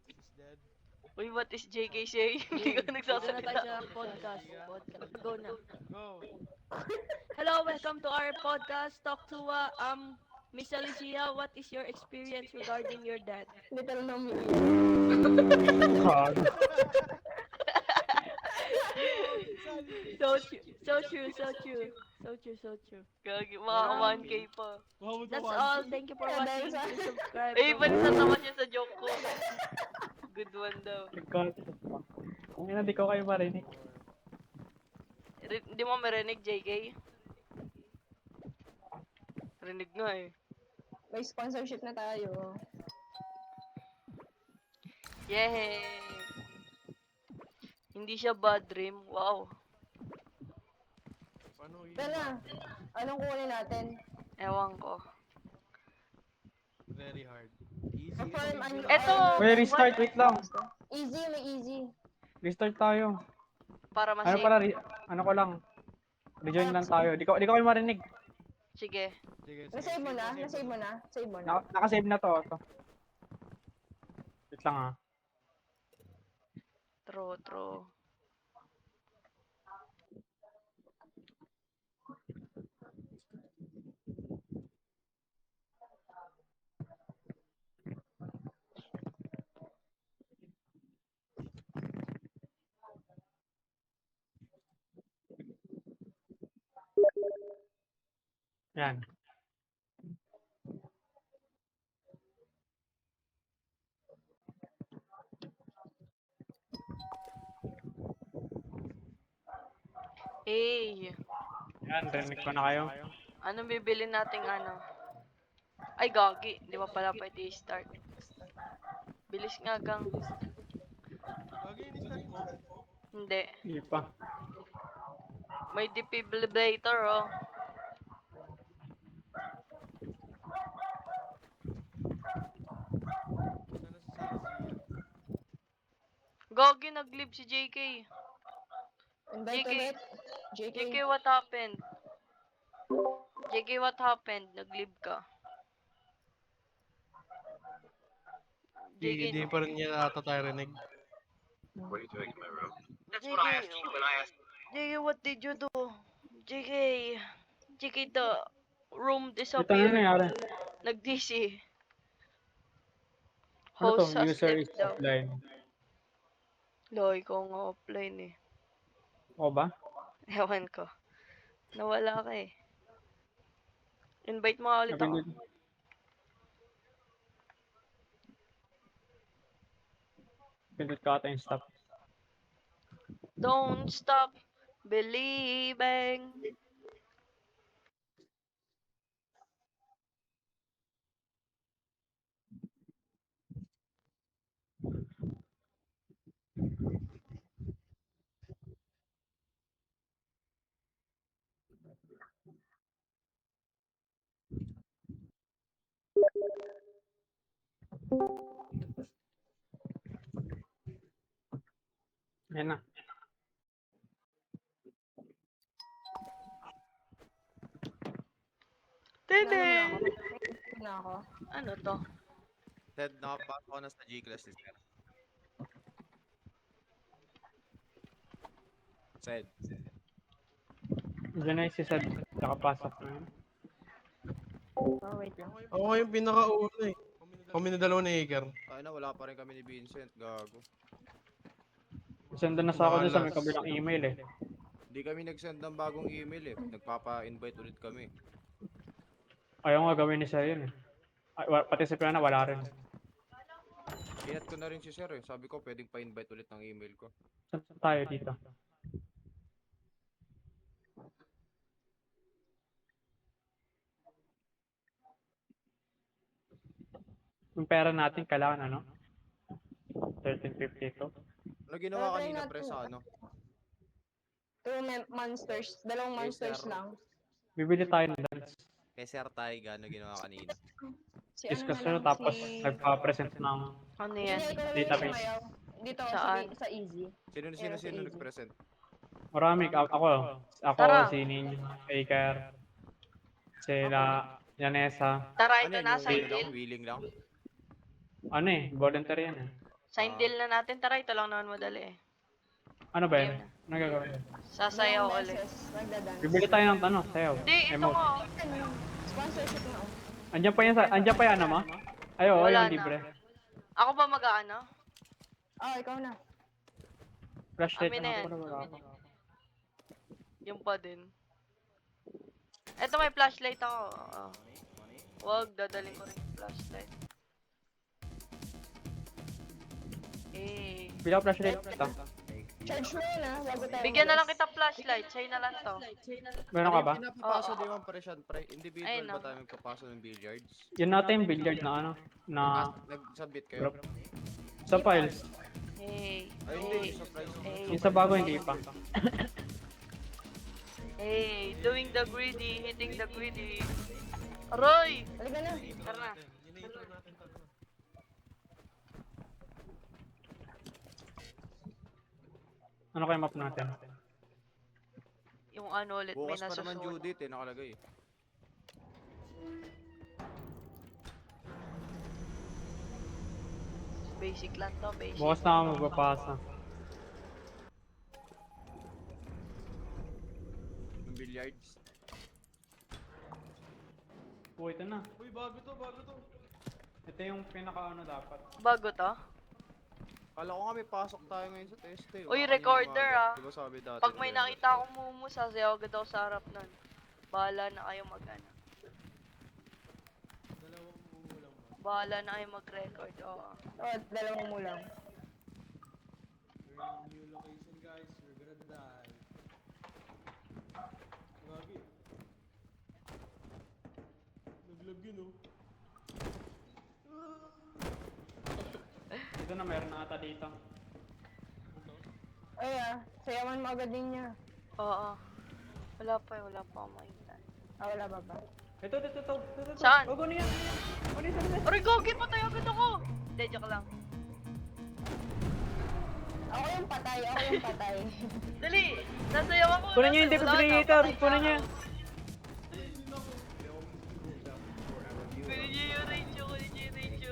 Speaker 4: She's dead.
Speaker 1: Uy, what is JK saying? Hindi ko
Speaker 2: Dito na
Speaker 1: nagsasalita.
Speaker 2: tayo sa podcast. Go na.
Speaker 4: Go.
Speaker 2: Hello, welcome to our podcast. Talk to Miss Alicia, what is your experience regarding your death?
Speaker 3: Literal na umiiyak.
Speaker 5: Gago.
Speaker 2: So true.
Speaker 1: Gagi, mga 1K pa.
Speaker 4: Wow,
Speaker 2: That's all. Thank you for watching. Please subscribe.
Speaker 1: Eh, bansa naman yun sa joke ko. Good one daw.
Speaker 5: Kung ina, di ko kayo marinig.
Speaker 1: Hindi mo marinig, JK? Rinig nga eh.
Speaker 3: May sponsorship na tayo.
Speaker 1: Yay! Hindi siya bad dream. Wow.
Speaker 4: Paano yun?
Speaker 3: Tara, anong kunin natin?
Speaker 1: Ewan ko.
Speaker 4: Very hard. Easy.
Speaker 3: Perform ano?
Speaker 1: Eto!
Speaker 5: Wait, restart, wait lang.
Speaker 3: Easy, may easy.
Speaker 5: Restart tayo.
Speaker 1: Para
Speaker 5: Ano
Speaker 1: ma-save.
Speaker 5: pala, ano ko lang. Rejoin lang tayo. Di ko kayo marinig.
Speaker 1: Sige.
Speaker 4: Sige, sige.
Speaker 3: Nasave mo na? Nasave mo na? Save mo na?
Speaker 5: Nakasave na to. Wait lang ah.
Speaker 1: True.
Speaker 5: Yan.
Speaker 1: Eh,
Speaker 5: Yan, rinig ko na kayo.
Speaker 1: anong bibili nating ano? Ay, gagi. Di ba pala pwede i-start? Bilis nga gang.
Speaker 4: Lagi in-start mo.
Speaker 1: Hindi.
Speaker 5: Hindi pa.
Speaker 1: May defibrillator, oh.
Speaker 4: Sana si Salizia.
Speaker 1: Gagi, nag-leave si JK.
Speaker 3: Invite
Speaker 1: JK.
Speaker 3: ulit. JK.
Speaker 1: JK, what happened? JK, what happened? Nag-leave ka. JK,
Speaker 4: Hindi pa rin niya ata tayo rinig.
Speaker 1: JK, what did you do? JK, the room
Speaker 5: Ito ano
Speaker 1: disappeared.
Speaker 5: nangyari?
Speaker 1: Nag-DC.
Speaker 5: Ano to?
Speaker 1: Host has
Speaker 5: User is
Speaker 1: left daw.
Speaker 5: offline.
Speaker 1: Loy, ko nga offline eh.
Speaker 5: O ba?
Speaker 1: Ewan ko. Nawala ka eh. Invite mo nga ulit ako.
Speaker 5: Napindot. Pindot ka ata yung stop.
Speaker 1: Don't stop believing.
Speaker 5: Yan na.
Speaker 1: Tinin!
Speaker 3: Na ako.
Speaker 1: Ano to?
Speaker 7: Ted, nakapasok ko na sa G-Class ni Sir. Sed.
Speaker 5: Diyan na yung si Sed. Nakapasok na yun.
Speaker 3: Oh, wait lang.
Speaker 4: Ako nga yung pinakauna eh. Kami na dalawa ni Iker.
Speaker 7: Ay na, wala pa rin kami ni Vincent. Gago.
Speaker 5: Send na sa ako dun sa may
Speaker 4: Malas.
Speaker 5: kabilang email eh.
Speaker 7: Hindi kami nag-send ng bagong email eh. Nagpapa-invite ulit kami.
Speaker 5: Ayaw nga gawin ni Sir yun eh. Ay, pati si Piana wala rin.
Speaker 7: Inat ko na rin si Sir eh. Sabi ko pwedeng pa-invite ulit ng email ko.
Speaker 5: Saan tayo dito? Yung pera natin kailangan ano? 1352.
Speaker 7: Ano ginawa
Speaker 3: Try
Speaker 7: kanina
Speaker 3: natin.
Speaker 7: pre sa ano?
Speaker 3: Monsters. Dalawang
Speaker 7: Yes,
Speaker 3: monsters
Speaker 7: sir.
Speaker 3: lang.
Speaker 5: Bibili tayo ng dance.
Speaker 7: Kay Sir Taiga, ano ginawa kanina?
Speaker 3: Si ano na
Speaker 5: Discussion
Speaker 3: lang,
Speaker 5: tapos
Speaker 3: si...
Speaker 5: nagpa-present ng
Speaker 1: Ano
Speaker 3: Hindi,
Speaker 1: yan?
Speaker 3: ikaw na lang
Speaker 5: Database.
Speaker 3: yung sumayaw. Dito,
Speaker 1: Saan?
Speaker 3: sa easy.
Speaker 7: Sino
Speaker 3: Yes, easy.
Speaker 7: nag-present?
Speaker 5: marami. Ako,
Speaker 1: Tara.
Speaker 5: si Ninja, Aker, sila, Yanesa.
Speaker 1: Tara,
Speaker 7: Ano
Speaker 1: ito
Speaker 7: yun,
Speaker 1: na,
Speaker 7: yung
Speaker 1: sign
Speaker 7: lang?
Speaker 1: deal.
Speaker 7: Willing lang?
Speaker 5: Ano eh, voluntary yan eh.
Speaker 1: Sign deal na natin. Tara, ito lang naman madali eh.
Speaker 5: Ano ba yun? Ano gagawin?
Speaker 1: Sasayaw
Speaker 3: Dalawang
Speaker 1: ulit.
Speaker 3: beses, magdadance.
Speaker 5: Bibili tayo ng ano, sayaw.
Speaker 1: Hindi, ito
Speaker 5: Emote.
Speaker 1: ko.
Speaker 3: Ano? Sponsorship na.
Speaker 5: Andyan pa yan ano mo? Ay, oo,
Speaker 1: Wala
Speaker 5: yung
Speaker 1: na.
Speaker 5: libre.
Speaker 1: Ako ba mag-ano?
Speaker 3: Oh, ikaw na.
Speaker 5: Flashlight
Speaker 1: Amin na yan.
Speaker 5: ano wala ako.
Speaker 1: Yung pa din. Eto, may flashlight ako. Wag, dadaling ko rin yung flashlight. Eh.
Speaker 5: Bili ako flashlight kita.
Speaker 3: Charge mo yun bago tayo.
Speaker 1: Bigyan na lang
Speaker 3: umalis.
Speaker 1: kita flashlight. Sa'yo na lang to.
Speaker 5: Meron ka ba?
Speaker 7: Pinapapasa din yung presyon pre. Individual
Speaker 1: Ayun,
Speaker 7: ba
Speaker 1: no.
Speaker 7: tayo magpapasa ng billiards?
Speaker 5: Yun natin yung billiard na ano, na
Speaker 7: Nag-submit kayo?
Speaker 5: group. Sa files.
Speaker 1: Hey.
Speaker 7: Ay hindi,
Speaker 1: Hey.
Speaker 7: surprise.
Speaker 1: Hey.
Speaker 5: Yung sa bago hindi pa.
Speaker 1: Hey. Doing the greedy. Hitting the greedy. Aroy!
Speaker 3: Halika na.
Speaker 1: Tara na.
Speaker 5: Ano kaya map natin?
Speaker 1: Yung ano ulit, may
Speaker 7: Bukas pa naman
Speaker 1: nasusunod.
Speaker 7: Judith eh, nakalagay.
Speaker 1: Basic lang to, basic.
Speaker 5: Bukas na ako magbabasa.
Speaker 7: Yung billiards.
Speaker 5: Oh, ito na.
Speaker 4: Uy, bago to, bago to.
Speaker 5: Ito yung pinaka ano dapat.
Speaker 1: Bago to?
Speaker 7: Kala ko nga may pasok tayo ngayon sa test eh.
Speaker 1: Uy,
Speaker 7: Baka
Speaker 1: recorder,
Speaker 7: kanina
Speaker 1: ah.
Speaker 7: Di ba sabi dati?
Speaker 1: Pag may
Speaker 7: November
Speaker 1: nakita akong mumu, sasayaw agad ako sa harap nun. Bahala na kayo mag-ano. Bahala na kayo mag-record, oo.
Speaker 3: Oh, dalawang mo lang.
Speaker 4: We're in new location guys, we're gonna die. Grabe. Naglag yun oh.
Speaker 5: Ito na, meron na ata dito.
Speaker 3: Ay sayawan mo agad din niya.
Speaker 1: Oo. Wala pa akong makita.
Speaker 3: Wala ba ba?
Speaker 5: Ito.
Speaker 1: Saan?
Speaker 5: Oh, ano yan? Ano yan?
Speaker 1: Aray, gogi, patay agad ako! Hindi, joke lang.
Speaker 3: Ako yung patay.
Speaker 1: Dali! Sasayaw ako!
Speaker 5: Kunin niyo yung
Speaker 1: nasayaw. Wala na,
Speaker 5: defibrillator!
Speaker 1: patay na
Speaker 5: Kunin niyo!
Speaker 1: ako. Kunin niyo yung radio, kunin niyo yung radio.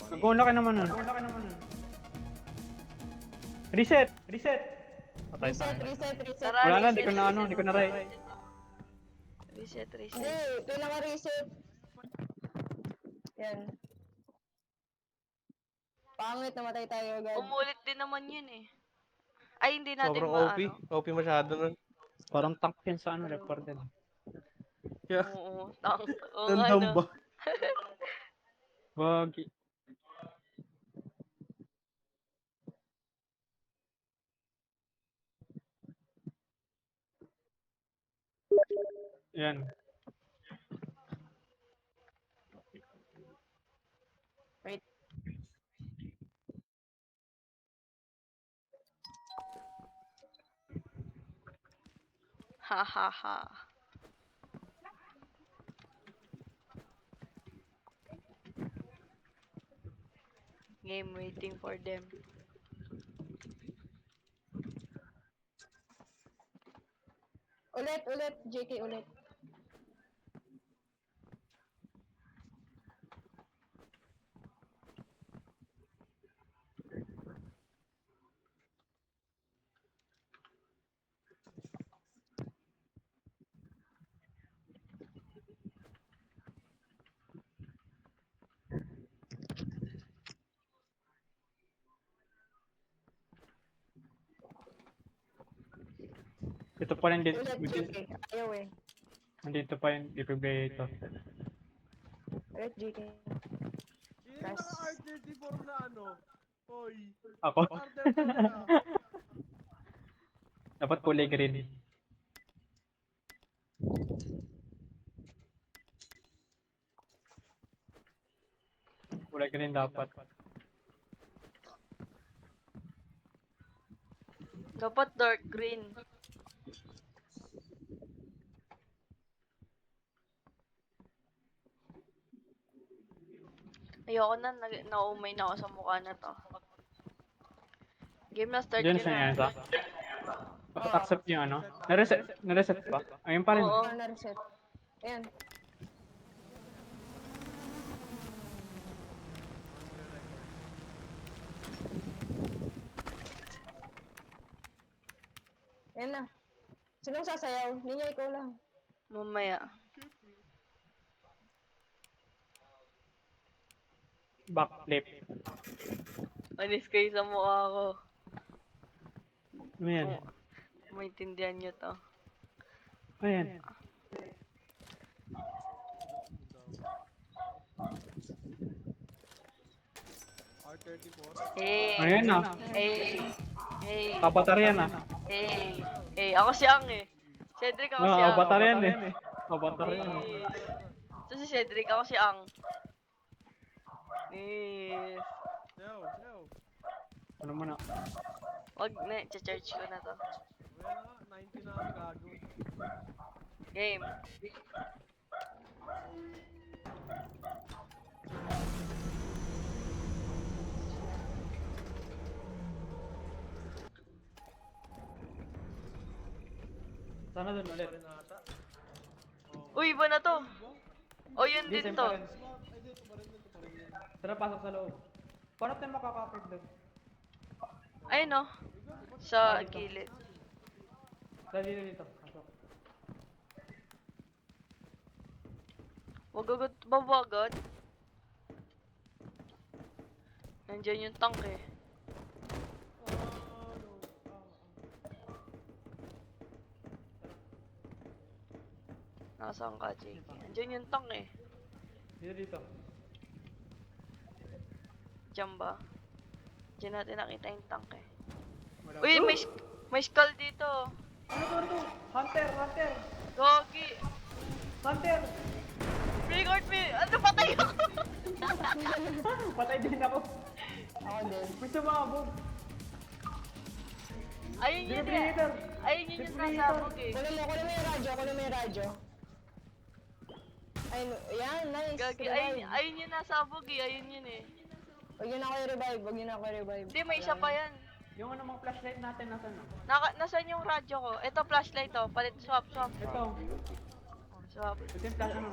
Speaker 5: Nag-una ka naman nun. Reset! Patay tayo.
Speaker 3: Reset.
Speaker 1: Tara,
Speaker 5: Wala na,
Speaker 1: reset,
Speaker 5: hindi ko na rin.
Speaker 1: Reset.
Speaker 3: Hindi, kailangan reset. Yan. Pangit, namatay tayo agad.
Speaker 1: Umulit din naman yun eh. Ay, hindi natin
Speaker 4: Sobrang OP.
Speaker 1: maano.
Speaker 4: OP masyado nun.
Speaker 5: Parang tank yun sa ano, recorded.
Speaker 4: Yeah.
Speaker 1: Oo, tank. Oo,
Speaker 4: Nandang
Speaker 1: ano.
Speaker 4: ba?
Speaker 5: Wag. Yan.
Speaker 3: Wait.
Speaker 1: Ha ha ha. Game waiting for them.
Speaker 3: Ulit, JK, ulit.
Speaker 5: Ito pa rin dito.
Speaker 3: Ulit, JK. Ayaw eh.
Speaker 5: Nandito pa yung defibrillator.
Speaker 3: Ulit, JK.
Speaker 4: Sino
Speaker 3: Press.
Speaker 4: naka R34 na ano? Hoy.
Speaker 5: Ako?
Speaker 4: Order ka na.
Speaker 5: Dapat kulay green. Kulay green dapat.
Speaker 1: Dapat dark green. Ayoko na, naumay na ako sa mukha na to. Game na start
Speaker 5: Diyan
Speaker 1: yun
Speaker 5: siya
Speaker 1: na.
Speaker 5: yan sa. Dapat accept yung ano. Na-reset pa. Ayun pa rin.
Speaker 1: Oo.
Speaker 3: Na-reset. Ayan. Ayan na. Sinong sasayaw? Ninya, ikaw lang.
Speaker 1: Mamaya.
Speaker 5: Backflip.
Speaker 1: Anis kayo sa mukha ko.
Speaker 5: Ano yan?
Speaker 1: Maintindihan nyo to.
Speaker 5: Ayan.
Speaker 4: R34.
Speaker 1: Hey.
Speaker 5: Ayan na.
Speaker 1: Hey. Hey.
Speaker 5: Kapatar yan ah.
Speaker 1: Hey. Hey. Ako si Ang eh. Cedric ako si Ang.
Speaker 5: Kapatar yan eh. Kapatar yan eh.
Speaker 1: Hey. Ito si Cedric, ako si Ang. Yes.
Speaker 4: Yo.
Speaker 5: Ano mo na?
Speaker 1: Wag na, charge ko na to.
Speaker 4: Wala na, 90 na ako gago.
Speaker 1: Game.
Speaker 5: Sana dun ulit.
Speaker 1: Uy, iba na to. O, yun
Speaker 5: Di,
Speaker 1: din
Speaker 5: same
Speaker 1: to.
Speaker 5: pa rin. Tara, pasok sa loob. Paano tayo makakapit doon?
Speaker 1: Ayun no. Sa gilid.
Speaker 5: Dali dito. Pasok.
Speaker 1: Wag agad, babagad. Nandyan yung tank eh. Nasaan ka, JK? Nandyan yung tank eh.
Speaker 5: Dito.
Speaker 1: Diyan ba? Diyan natin nakita yung tank eh. Uy, may skull dito.
Speaker 5: Ano to? Hunter!
Speaker 1: Gogi!
Speaker 5: Hunter!
Speaker 1: Record me! Ano, patay ako!
Speaker 5: Patay din ako.
Speaker 3: Ako din.
Speaker 5: May sumabog.
Speaker 1: Ayun yun eh.
Speaker 5: Defibrillator.
Speaker 1: Ayun yun yung nasabog eh.
Speaker 3: Kunin mo yung radyo. Ayun, yan, nice.
Speaker 1: Gagi,
Speaker 3: Revive.
Speaker 1: ayun yung nasabog eh. Ayun yun eh.
Speaker 3: Huwag yun ako i-revive.
Speaker 1: Hindi, may isa pa yan.
Speaker 5: Yung ano mga flashlight natin nasan na?
Speaker 1: Nasaan yung radyo ko? Ito, flashlight to. Palit, swap.
Speaker 5: Ito.
Speaker 1: Swap.
Speaker 5: Ito yung flash ano.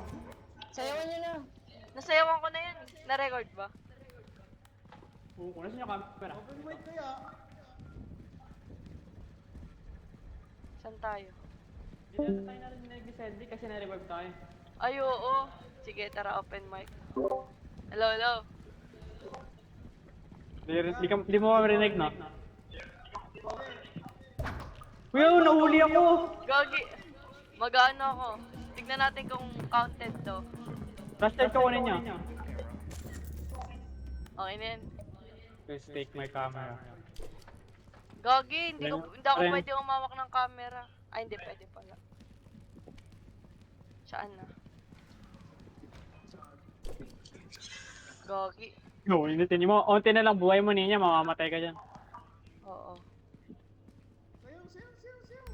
Speaker 3: Sayawan nyo na.
Speaker 1: Nasayawan ko na yan. Na-record ba?
Speaker 5: Oo, nasa yung camera.
Speaker 4: Open mic kaya.
Speaker 1: Saan tayo?
Speaker 5: Hindi na tayo narinig ni Cedric kasi na-revive tayo.
Speaker 1: Ay, oo. Sige, tara, open mic. Hello.
Speaker 5: Di mo marinig, no? Uy, nahuli ako!
Speaker 1: Gagi. Mag-ano ako. Tignan natin kung counted to.
Speaker 5: Flashlight ko kunin niya.
Speaker 1: Okay na yan.
Speaker 5: Please take my camera.
Speaker 1: Gagi, hindi ako
Speaker 5: Ren.
Speaker 1: pwede umawak ng camera. Ay, hindi pwede pala. Saan na? Gogi.
Speaker 5: No, inutin mo. Onti na lang buhay mo niya, mamamatay ka dyan.
Speaker 1: Oo.
Speaker 4: Sayaw, sayaw, sayaw, sayaw.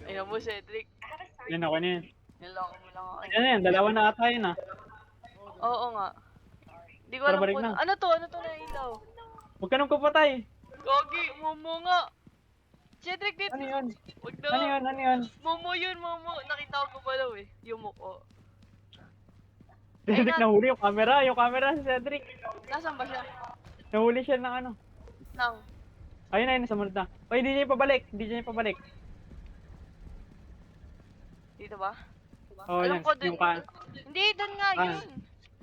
Speaker 1: Ayun mo, Cedric.
Speaker 5: Yan ako na yan.
Speaker 1: Niloko mo lang ako.
Speaker 5: Yan yan, dalawa na ata yun ah.
Speaker 1: Oo nga. Hindi ko
Speaker 5: Tara,
Speaker 1: alam
Speaker 5: balik
Speaker 1: kung...
Speaker 5: na.
Speaker 1: Ano to? Ano to na ilaw?
Speaker 5: Huwag ka nang kupatay.
Speaker 1: Gogi, Momo nga. Cedric, dito.
Speaker 5: Ano yun?
Speaker 1: Wag na.
Speaker 5: Ano yun? Ano yun?
Speaker 1: Momo yun, Momo. Nakita ko pala eh. Yung mukha.
Speaker 5: Cedric,
Speaker 1: na-
Speaker 5: nahuli yung camera. Yung camera si Cedric.
Speaker 1: Nasaan ba siya?
Speaker 5: Nahuli siya ng ano.
Speaker 1: Nang.
Speaker 5: Ayun na yun, nasa multa. Oy, hindi niya ipabalik. Hindi niya ipabalik.
Speaker 1: Dito ba?
Speaker 5: Oh,
Speaker 1: Alam
Speaker 5: yan.
Speaker 1: ko dun.
Speaker 5: Yung kan.
Speaker 1: Hindi, doon nga
Speaker 5: Ah.
Speaker 1: yun.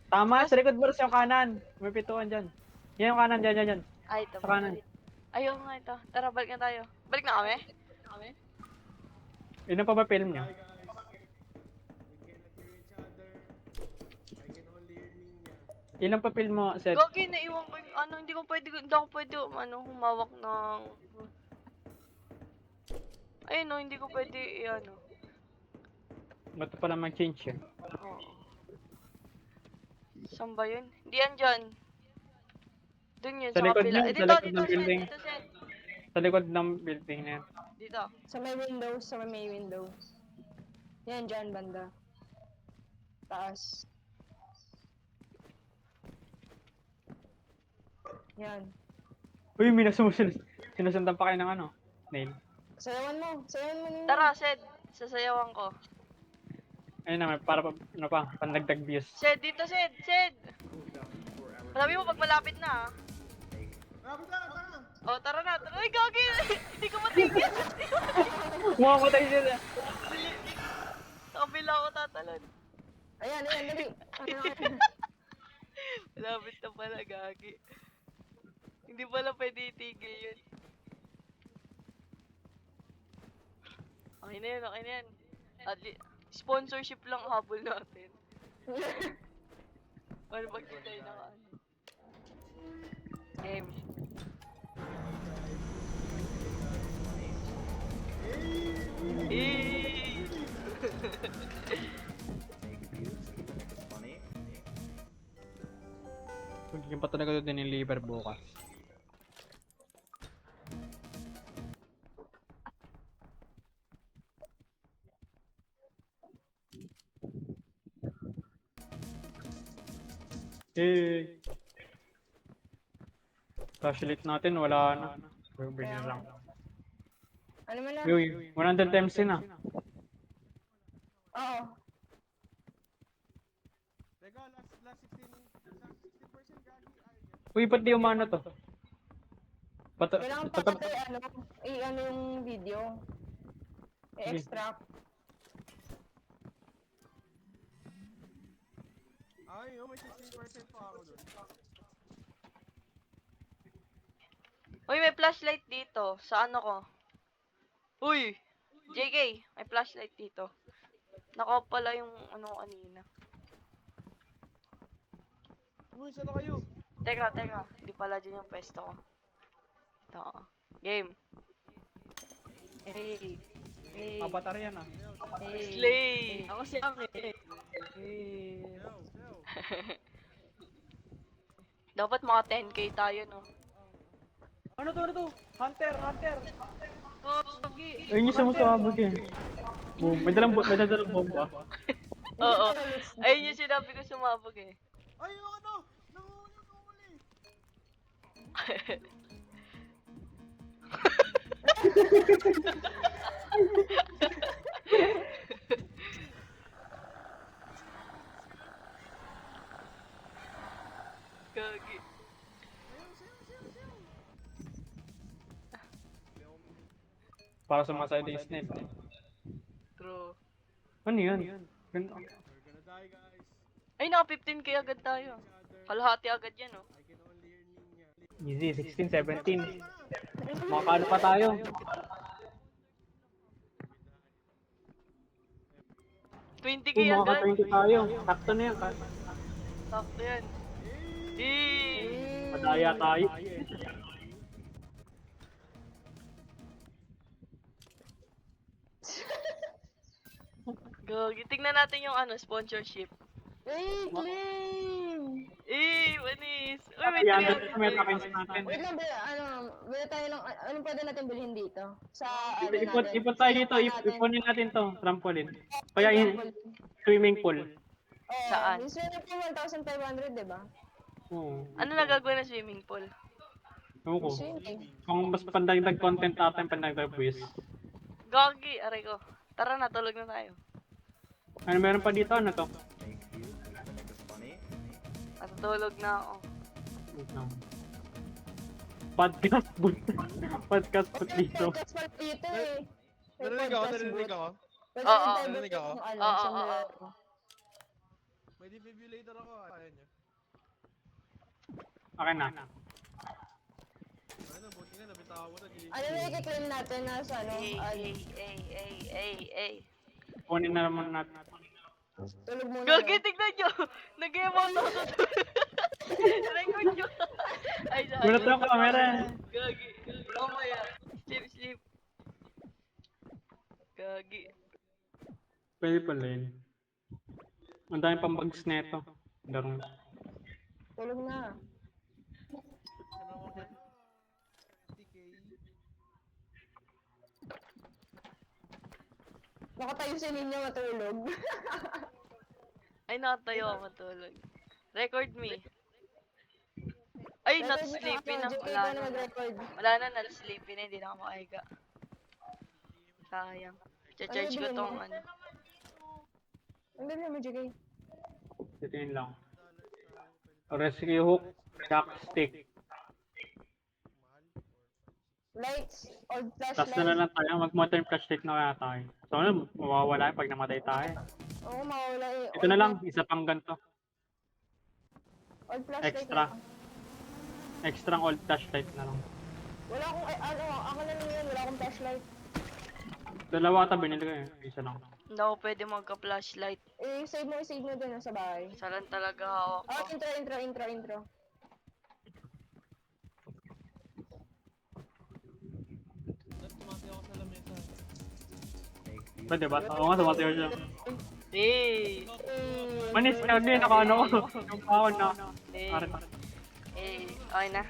Speaker 5: Tama, sa likod bros yung kanan. May pituan dyan. Yan yung kanan, dyan, dyan, dyan.
Speaker 1: Ay, ito
Speaker 5: Sa
Speaker 1: ba?
Speaker 5: kanan.
Speaker 1: Ayun nga ito. Tara, balik na tayo. Balik na kami?
Speaker 5: Ilan pa ba film niya?
Speaker 4: Hi guys. We cannot hear each other. I can only hear Ninya.
Speaker 5: Ilan pa film mo, Seth?
Speaker 1: Gogi, naiwan ko yung ano, hindi ako pwede, humawak ng... Ayun no, hindi ko pwede, ano.
Speaker 5: Ba't pala mag-change yun?
Speaker 1: Oo. Saan ba yun? Hindi yan dyan. Doon yun,
Speaker 5: Sa
Speaker 1: sa
Speaker 5: likod
Speaker 1: kapila.
Speaker 5: yun,
Speaker 1: Eh,
Speaker 5: sa
Speaker 1: dito,
Speaker 5: likod
Speaker 1: dito,
Speaker 5: ng
Speaker 1: Sen,
Speaker 5: building.
Speaker 1: dito, Sen.
Speaker 5: Sa likod ng building na yan.
Speaker 1: Dito.
Speaker 3: Sa may windows, sa may windows. Yan, dyan, banda. Taas. Yan.
Speaker 5: Uy, may nasumusunod. Sinusundan pa kayo ng ano? Nail.
Speaker 3: Sayawan mo nila.
Speaker 1: Tara, Sed. Sasayawan ko.
Speaker 5: Ayun naman, para pa, ano pa, pandagdag views.
Speaker 1: Sed, dito, Sed. Sed! Sabi mo pag malapit na, ah.
Speaker 4: Rapid lang, tara.
Speaker 1: Oh, tara na. Tara. Ay, Gogi! Hindi ko matigil.
Speaker 5: Mamamatay sila.
Speaker 1: Sa kabila ako tatalon.
Speaker 3: Ayan, dali.
Speaker 1: Malapit na pala, Gagi. Hindi pala pwede itigil yun. Okay na yun, okay na yan. Sponsorship lang habol natin. Ano pag di tayo naka ano? Game. Hey!
Speaker 5: Magiging pa talaga doon din yung liver bukas. Hey! Flashlight natin, wala na. Bigyan lang.
Speaker 3: Ano man lang?
Speaker 5: Uy, 100 times din ah.
Speaker 3: Oo.
Speaker 4: Teka, last 16% gagi. Ay,
Speaker 5: Uy, ba't di umano to?
Speaker 3: Kailangan pa natin, ano yung video. I-extract.
Speaker 4: ay, may 16% pa ako dun.
Speaker 1: Uy, may flashlight dito. Sa ano ko? Uy! JK, may flashlight dito. Naka pala yung ano kanina.
Speaker 4: Uy, saan na kayo?
Speaker 1: Teka. Hindi pala dyan yung pwesto ko. Ito. Game.
Speaker 2: Hey. Hey.
Speaker 5: Avatar yan ah.
Speaker 2: Hey.
Speaker 1: Slay!
Speaker 2: Ako si Ame. Hey.
Speaker 4: Sayaw, sayaw.
Speaker 1: Dapat mga 10k tayo, no?
Speaker 5: Ano to? Hunter!
Speaker 1: Oh, Gogi!
Speaker 5: Ayun yung sumusabog eh. Boom, may dalang bomba.
Speaker 1: Oo. Ayun yung sinabi ko sumabog eh.
Speaker 4: Ay, yung ano? Nanguli.
Speaker 1: Gogi.
Speaker 5: Para sumasay din yung snake.
Speaker 1: True.
Speaker 5: Ano yan? Ganda.
Speaker 4: We're gonna die, guys.
Speaker 1: Ay, naka 15k agad tayo. Kalahati agad yan, oh.
Speaker 4: I can only hear Ninya.
Speaker 5: Easy, 16, 17. Makakano pa tayo.
Speaker 1: 20k
Speaker 5: Kung
Speaker 1: agad.
Speaker 5: makaka-20 tayo. Sakto na yan.
Speaker 1: Sakto yan. Eh!
Speaker 5: Madaya tayo.
Speaker 1: Gogi, tingnan natin yung ano, sponsorship.
Speaker 3: Hey, claim!
Speaker 1: Manis! Uy, may
Speaker 5: 300 may
Speaker 1: 300
Speaker 5: tokens natin.
Speaker 3: Wait lang, bila tayo ng, anong pwede natin bilhin dito? Sa,
Speaker 5: Ipon,
Speaker 3: natin?
Speaker 5: ipon tayo
Speaker 3: Sa
Speaker 5: dito,
Speaker 3: lupa natin.
Speaker 5: iponin natin to, trampoline.
Speaker 3: Yung
Speaker 5: Kaya
Speaker 3: trampoline.
Speaker 5: swimming pool.
Speaker 3: Oo,
Speaker 1: Saan?
Speaker 3: yung swimming pool 1,500, di ba?
Speaker 5: Oo.
Speaker 1: Ano nagagawin ng swimming pool?
Speaker 5: Ewan ko.
Speaker 3: Swimming.
Speaker 5: Kung mas pandagdag content natin, pandagdag quiz.
Speaker 1: Gogi, aray ko. Tara na, tulog na tayo.
Speaker 5: Ano meron pa dito? Ano to?
Speaker 1: Matutulog na ako.
Speaker 5: Wait lang. Podcast booth. Podcast booth dito.
Speaker 3: Podcast pala dito eh. May
Speaker 4: Narinig ako,
Speaker 3: podcast
Speaker 4: narinig
Speaker 3: booth.
Speaker 4: ako.
Speaker 3: Pwede
Speaker 1: Oo,
Speaker 3: rin tayo
Speaker 4: narinig
Speaker 3: bigyan
Speaker 4: ako.
Speaker 3: ng ano,
Speaker 1: Oo,
Speaker 3: sombrero.
Speaker 4: May defibrillator ako. Kaya niya.
Speaker 5: Akin na.
Speaker 4: Ano, buti nga, nabitawan ko na.
Speaker 3: Ano na i-claim natin na sa ano?
Speaker 5: Kunin na naman natin.
Speaker 3: Tulog muna.
Speaker 1: Gogi,
Speaker 3: no?
Speaker 1: tignan nyo! Nag-emote ako sa record nyo. Ay, sorry.
Speaker 5: Gulat ako, camera.
Speaker 1: Gogi. Mamaya. Sleep. Gogi.
Speaker 5: Pwede pala yun. Ang dami pang bags neto. Darong.
Speaker 3: Tulog na. Nakatayo si Ninyo matulog.
Speaker 1: Ay, nakatayo ako matulog. Record me. Ay, not sleepy na.
Speaker 3: JK,
Speaker 1: Wala
Speaker 3: paano
Speaker 1: na.
Speaker 3: mag-record?
Speaker 1: Wala na, not sleepy na. Hindi na ako makahiga. Sayang. Cha-charge ko
Speaker 3: Ano yung
Speaker 1: tong
Speaker 3: bilhin mo?
Speaker 1: ano.
Speaker 3: Ang galing mo, JK.
Speaker 5: Ito yun lang. Rescue hook, shock stick.
Speaker 3: Lights, old
Speaker 5: Tapos
Speaker 3: flashlight.
Speaker 5: na lang tayo, mag-modern flashlight na kaya tayo. So ano, mawawala yun pag namatay tayo.
Speaker 3: Oo, mawala eh.
Speaker 5: Ito na lang, isa pang ganito.
Speaker 3: Old flashlight
Speaker 5: Extra.
Speaker 3: na.
Speaker 5: Extra old flashlight na lang.
Speaker 3: Wala akong, ako na lang yun, wala akong flashlight.
Speaker 5: Dalawa ata binili ko eh, isa lang.
Speaker 1: Hindi ako pwede magka-flashlight.
Speaker 3: Save mo dun sa bahay.
Speaker 1: Salan talaga hawak
Speaker 3: Oh,
Speaker 1: ko.
Speaker 3: intro.
Speaker 5: Pwede ba? Oo nga, tumatayo siya.
Speaker 1: Eh!
Speaker 5: Manis ka din, naka-ano ko. Yung pahon na.
Speaker 1: Eh!
Speaker 5: Pare,
Speaker 1: Okay na.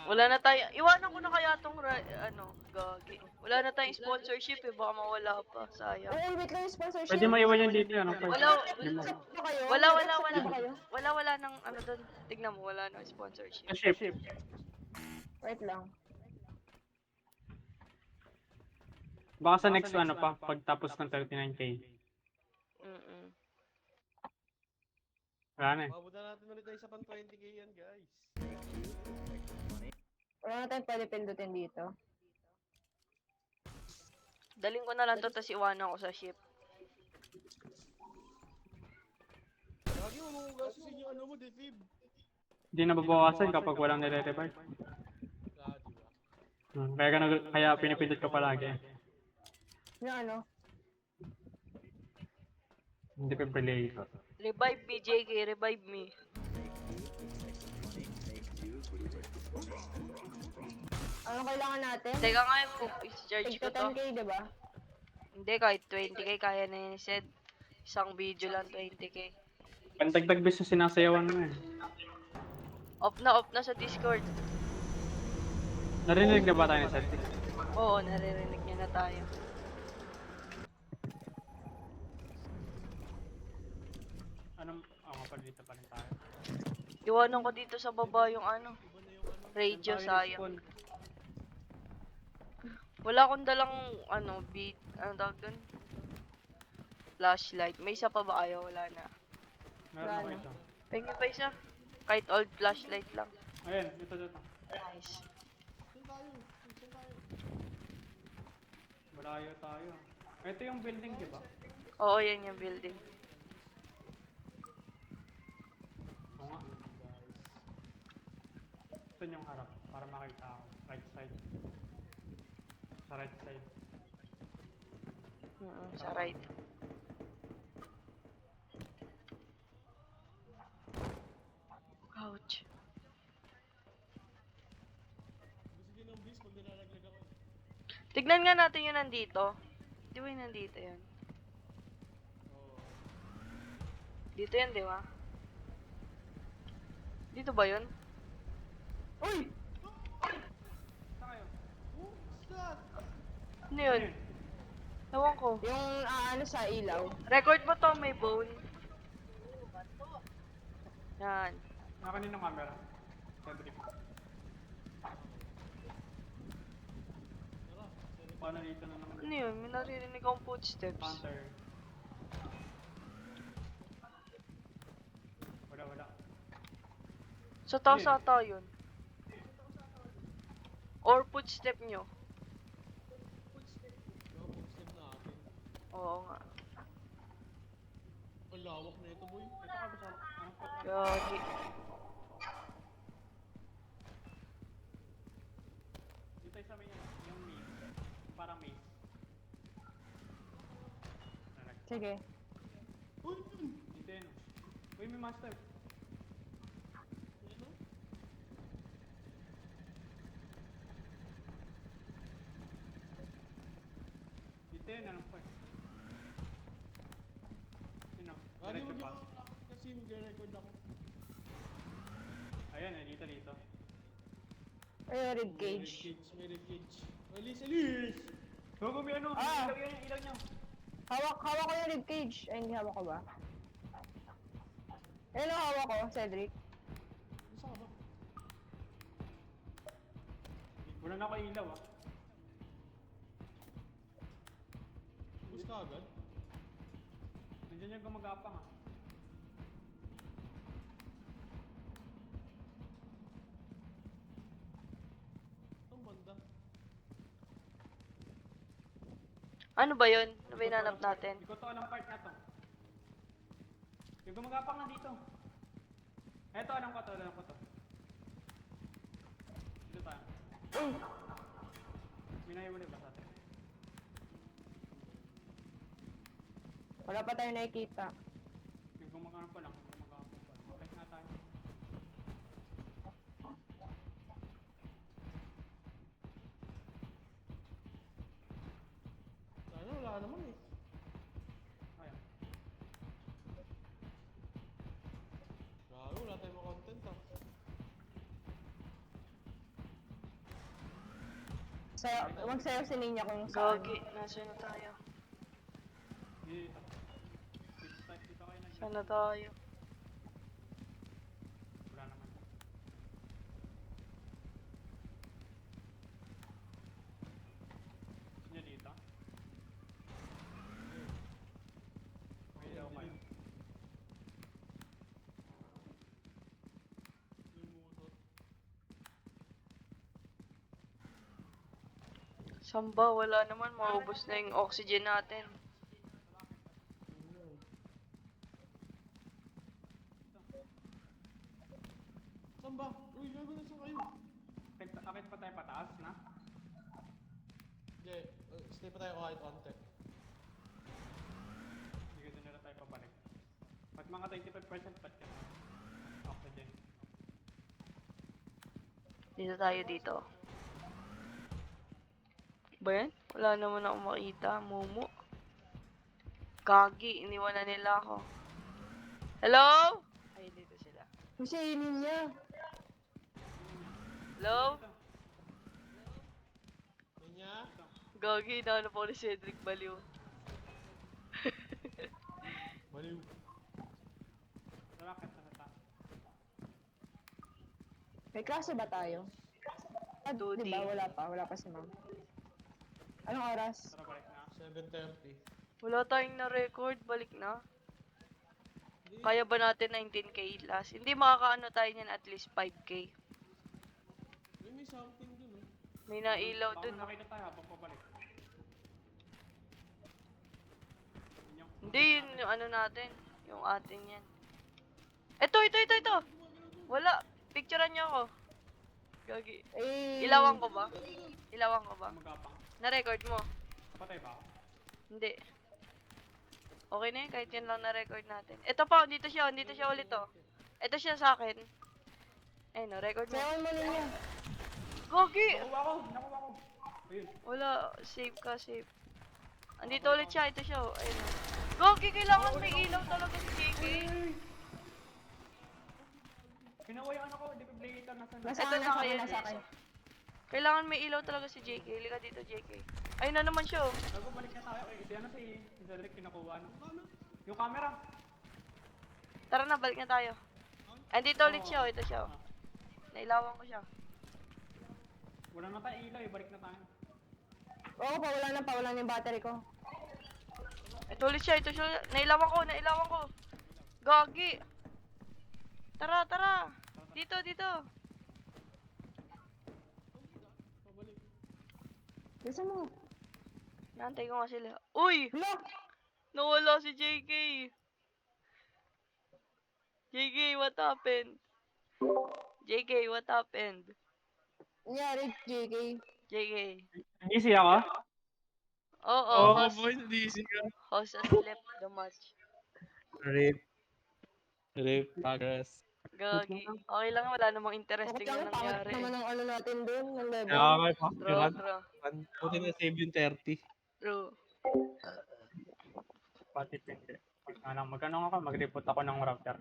Speaker 1: Wala na tayo. Iwanan ko na kaya tong gagi. Wala na tayong sponsorship eh. Baka mawala pa. Sayang.
Speaker 3: Oh, wait lang yung sponsorship.
Speaker 5: pwede maiwan yan dito, ano? Pwede.
Speaker 1: Wala.
Speaker 5: Hindi mo.
Speaker 3: Accept ba kayo?
Speaker 1: Wala.
Speaker 3: Accept ba kayo?
Speaker 1: Wala nang ano doon. Tignan mo, wala nang sponsorship.
Speaker 5: Ship.
Speaker 3: Wait lang.
Speaker 5: Baka sa next ano pa, pagtapos ng 39k.
Speaker 1: Mm-mm.
Speaker 5: Wala na eh.
Speaker 4: Mabuta natin ulit tayo sa pang 20k yan, guys.
Speaker 3: Wala na tayong pwede pindutin dito.
Speaker 1: Daling ko na lang to, tas iwanan ko sa ship.
Speaker 4: Lagi mo mong gasusin yung ano mo, defib.
Speaker 5: Hindi na babawasan kapag walang nire-revive. Kaya pinipindot ko palagi.
Speaker 3: Yung ano?
Speaker 5: Hindi defibrillator.
Speaker 1: Revive me, JK. Revive me.
Speaker 3: Ano kailangan natin?
Speaker 1: Teka nga, i-charge ko
Speaker 3: Tigta
Speaker 1: to.
Speaker 3: 10k, diba?
Speaker 1: Hindi, kahit 20k kaya na yun, said. Isang video lang, 20k.
Speaker 5: Pandagdag bis yung sinasayawan mo eh.
Speaker 1: Off na sa Discord.
Speaker 5: Narinig na ba tayo ni Seth?
Speaker 1: Oo, naririnig niya na tayo.
Speaker 5: Anong, nga pala dito pa rin tayo.
Speaker 1: Iwanan ko dito sa baba yung ano. Radio, sayang. Wala akong dalang, ano tawag dun? Flashlight. May isa pa ba kayo? Wala na.
Speaker 5: Meron ako ito.
Speaker 1: Pengen pa isa. Kahit old flashlight lang.
Speaker 5: Ayun, ito.
Speaker 1: Nice.
Speaker 5: Malayo tayo. Ito yung building, di ba?
Speaker 1: Oo, yan yung building.
Speaker 5: Oo nga. Ito yung harap, para makita ako. Right side. Sa right side.
Speaker 1: Sa right. Ouch. Tignan nga natin yung nandito. Di ba yung nandito yun? Dito yan, di ba? Dito ba yun?
Speaker 3: Uy!
Speaker 1: Ano yun? Ewan ko.
Speaker 3: Yung ano sa ilaw.
Speaker 1: Record mo to, may bone. Yan.
Speaker 5: Nakanin ng camera. Cedric. Paano dito na naman?
Speaker 1: Ano yun? May naririnig akong footsteps.
Speaker 5: Hunter. Wala.
Speaker 1: Sa taas ata yun. Or footstep nyo. Oo nga.
Speaker 4: Ang lawak na ito, boy.
Speaker 1: Gagi.
Speaker 5: Dito sa may yung maze. Parang maze.
Speaker 3: Sige.
Speaker 5: Dito yun. Uy, may master. Dito yun, alam ko eh. Sino? Diretso pa.
Speaker 4: Kasi mag-record ako.
Speaker 5: Ayan eh, dito.
Speaker 3: Ay, rib cage.
Speaker 4: May rib cage. Alis!
Speaker 5: Gogo, may ano?
Speaker 3: Ah!
Speaker 5: Ilaw niyo.
Speaker 3: Hawak ko yung rib cage. Ay, hindi hawak ko ba? Ayun ang hawak ko, Cedric.
Speaker 4: Saan ba?
Speaker 5: Wala na ako ilaw ah.
Speaker 4: Bus ka agad?
Speaker 5: Nandiyan yung gumagapang ah.
Speaker 4: Ang banda.
Speaker 1: Ano ba yun? Ano ba hinanap natin?
Speaker 5: Ikaw to alam part na to. Yung gumagapang na dito. Eto, alam ko to. Dito tayo. May naiwala ba sa atin?
Speaker 3: Wala pa tayo nakikita.
Speaker 5: Yung gumagapang pa lang. Okay na tayo.
Speaker 4: Sana wala naman eh.
Speaker 5: Ayan.
Speaker 4: Grabe, wala tayong mga content ah.
Speaker 3: Magsayaw si Ninya kung saan.
Speaker 1: Gagi. Nasaan na tayo?
Speaker 5: Dito. Dito kayo na.
Speaker 1: Saan na tayo?
Speaker 5: Wala naman. Gusto niya dito? May ilaw kayo.
Speaker 1: Samba, wala naman. Maubos na yung oxygen natin.
Speaker 4: Saan ba? Uy, gago na saan kayo?
Speaker 5: Akit pa tayo pataas na?
Speaker 4: Hindi, stay pa tayo kahit onte.
Speaker 5: Sige, doon na lang tayo pabalik. Pag mga 25% pat ka na. Oxygen.
Speaker 1: Dito tayo dito. Ba yan? Wala naman ako makita. Mumu. Gagi. Iniwanan nila ako. Hello? Ay, dito sila.
Speaker 3: Kasi Ninya.
Speaker 1: Hello?
Speaker 4: Ninya?
Speaker 1: Gagi. Nahanap ako ni Cedric Baliw.
Speaker 4: Baliw.
Speaker 5: Bakit na ta?
Speaker 3: May klase ba tayo? Ah,
Speaker 1: 2D.
Speaker 3: diba? Wala pa si ma'am. Anong oras?
Speaker 5: Tara, balik na.
Speaker 4: 7:30.
Speaker 1: Wala tayong na-record. Balik na. Kaya ba natin 19k last? Hindi makakaano tayo niyan at least 5k.
Speaker 4: Uy, may something dun oh.
Speaker 1: May nailaw
Speaker 5: Baka
Speaker 1: dun.
Speaker 5: may nakita tayo habang pabalik.
Speaker 1: Hindi, yun yung ano natin. Yung atin yan. Ito. Wala. Picturean niyo ako. Gagi.
Speaker 3: Eh,
Speaker 1: Ilawan ko ba?
Speaker 5: Magapang.
Speaker 1: Na-record mo?
Speaker 5: Patay ba ako?
Speaker 1: Hindi. Okay na yun, kahit yan lang na-record natin. Ito pa, dito siya ulit oh. Ito siya sa akin. Ayun, no, record mo.
Speaker 3: sayawan mo Ninya.
Speaker 1: Gogi!
Speaker 5: Nakuha ko!
Speaker 1: Wala, save ka, save. Andito ulit siya, ito siya. Oh. Ayun. Oh. Gogi, kailangan may ilaw talaga si JK.
Speaker 5: Ginawa yung ano ko, defibrillator nasa na.
Speaker 3: Nasa
Speaker 1: Ito
Speaker 3: akin,
Speaker 1: na
Speaker 3: nasa
Speaker 1: kayo,
Speaker 3: akin, nasa akin.
Speaker 1: Kailangan may ilaw talaga si JK. Halika dito, JK. Ayun na naman siya. Oh.
Speaker 5: Bago balik na tayo, si ano si Cedric kinukuha no. Yung camera.
Speaker 1: Tara na, balik na tayo. Andito ulit siya, oh. Ito siya. Oh. Nailawan ko siya.
Speaker 5: Wala na tayo ilaw, balik na tayo.
Speaker 3: Oo, pawala na yung battery ko.
Speaker 1: Ito ulit siya, ito siya. Nailawan ko. Gagi. Tara, tara. Dito, dito.
Speaker 3: Bisa mo.
Speaker 1: Naantay ko nga sila. Uy!
Speaker 3: Hala!
Speaker 1: Nawala si JK. JK, what happened? JK, what happened?
Speaker 3: Nangyari, JK.
Speaker 1: JK.
Speaker 5: Easy ako?
Speaker 1: Oo,
Speaker 5: Oo,
Speaker 1: host. Host has left the match.
Speaker 4: Rip progress.
Speaker 1: Gagi. Okay lang, wala namang interesting
Speaker 3: Bakit
Speaker 1: na
Speaker 3: lang, pangit
Speaker 1: nangyari.
Speaker 3: naman ang ano natin doon, ng level.
Speaker 4: Okay pa.
Speaker 1: True, true.
Speaker 4: Buti na save yung 30.
Speaker 1: True.
Speaker 5: Pati pindi. Magkano ako, mag-report ako ng router.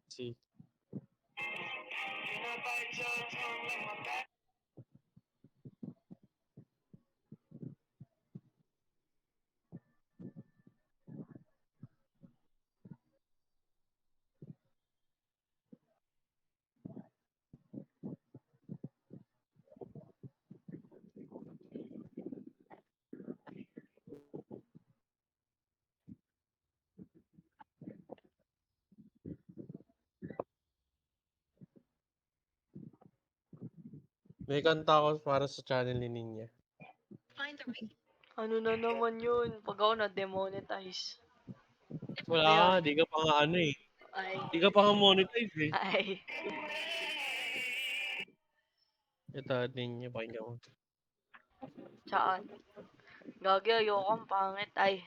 Speaker 4: See. May kanta ako para sa channel ni Ninya.
Speaker 1: Ano na naman yun? Pag ako na-demonetize.
Speaker 4: Wala ka, di ka pa nga ano eh.
Speaker 1: Ay.
Speaker 4: Di ka pa nga monetize eh.
Speaker 1: Ay.
Speaker 4: Ito, Ninya, pakinggan mo.
Speaker 1: Saan? Gagi, ayoko ang pangit. Ay.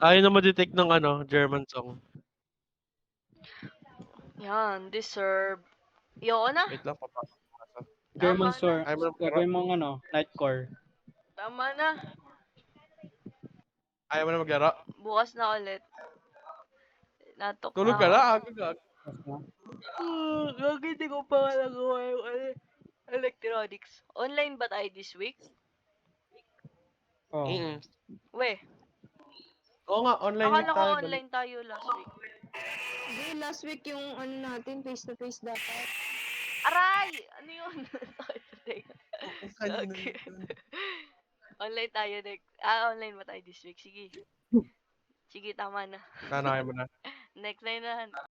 Speaker 4: Ayaw na ma-detect ng ano, German song.
Speaker 1: Yan, deserve. Ayoko na.
Speaker 4: Wait lang, papasok.
Speaker 5: German
Speaker 1: Tama na.
Speaker 5: Sword.
Speaker 4: Ayaw mo na maglaro?
Speaker 5: Gagawin mong ano, Nightcore.
Speaker 1: Tama na.
Speaker 4: Ayaw mo na maglaro?
Speaker 1: Bukas na ulit. Natok
Speaker 4: Tulog
Speaker 1: na
Speaker 4: ka
Speaker 1: ako.
Speaker 4: na, agad.
Speaker 1: Gagi, hindi ko pa nga nagawa yung electronics. Online ba tayo this week?
Speaker 5: Oh.
Speaker 1: We,
Speaker 4: Oo nga, online
Speaker 1: akala ko
Speaker 4: tayo.
Speaker 1: online tayo last week.
Speaker 3: Hindi, last week yung ano natin, face-to-face dapat.
Speaker 1: Aray! Ano yun? Sakit sa tenga.
Speaker 4: Kanina
Speaker 1: Okay.
Speaker 4: yun.
Speaker 1: Online tayo next. Online ba tayo this week? Sige. Sige, tama na.
Speaker 4: Nanakay mo na.
Speaker 1: Next line na.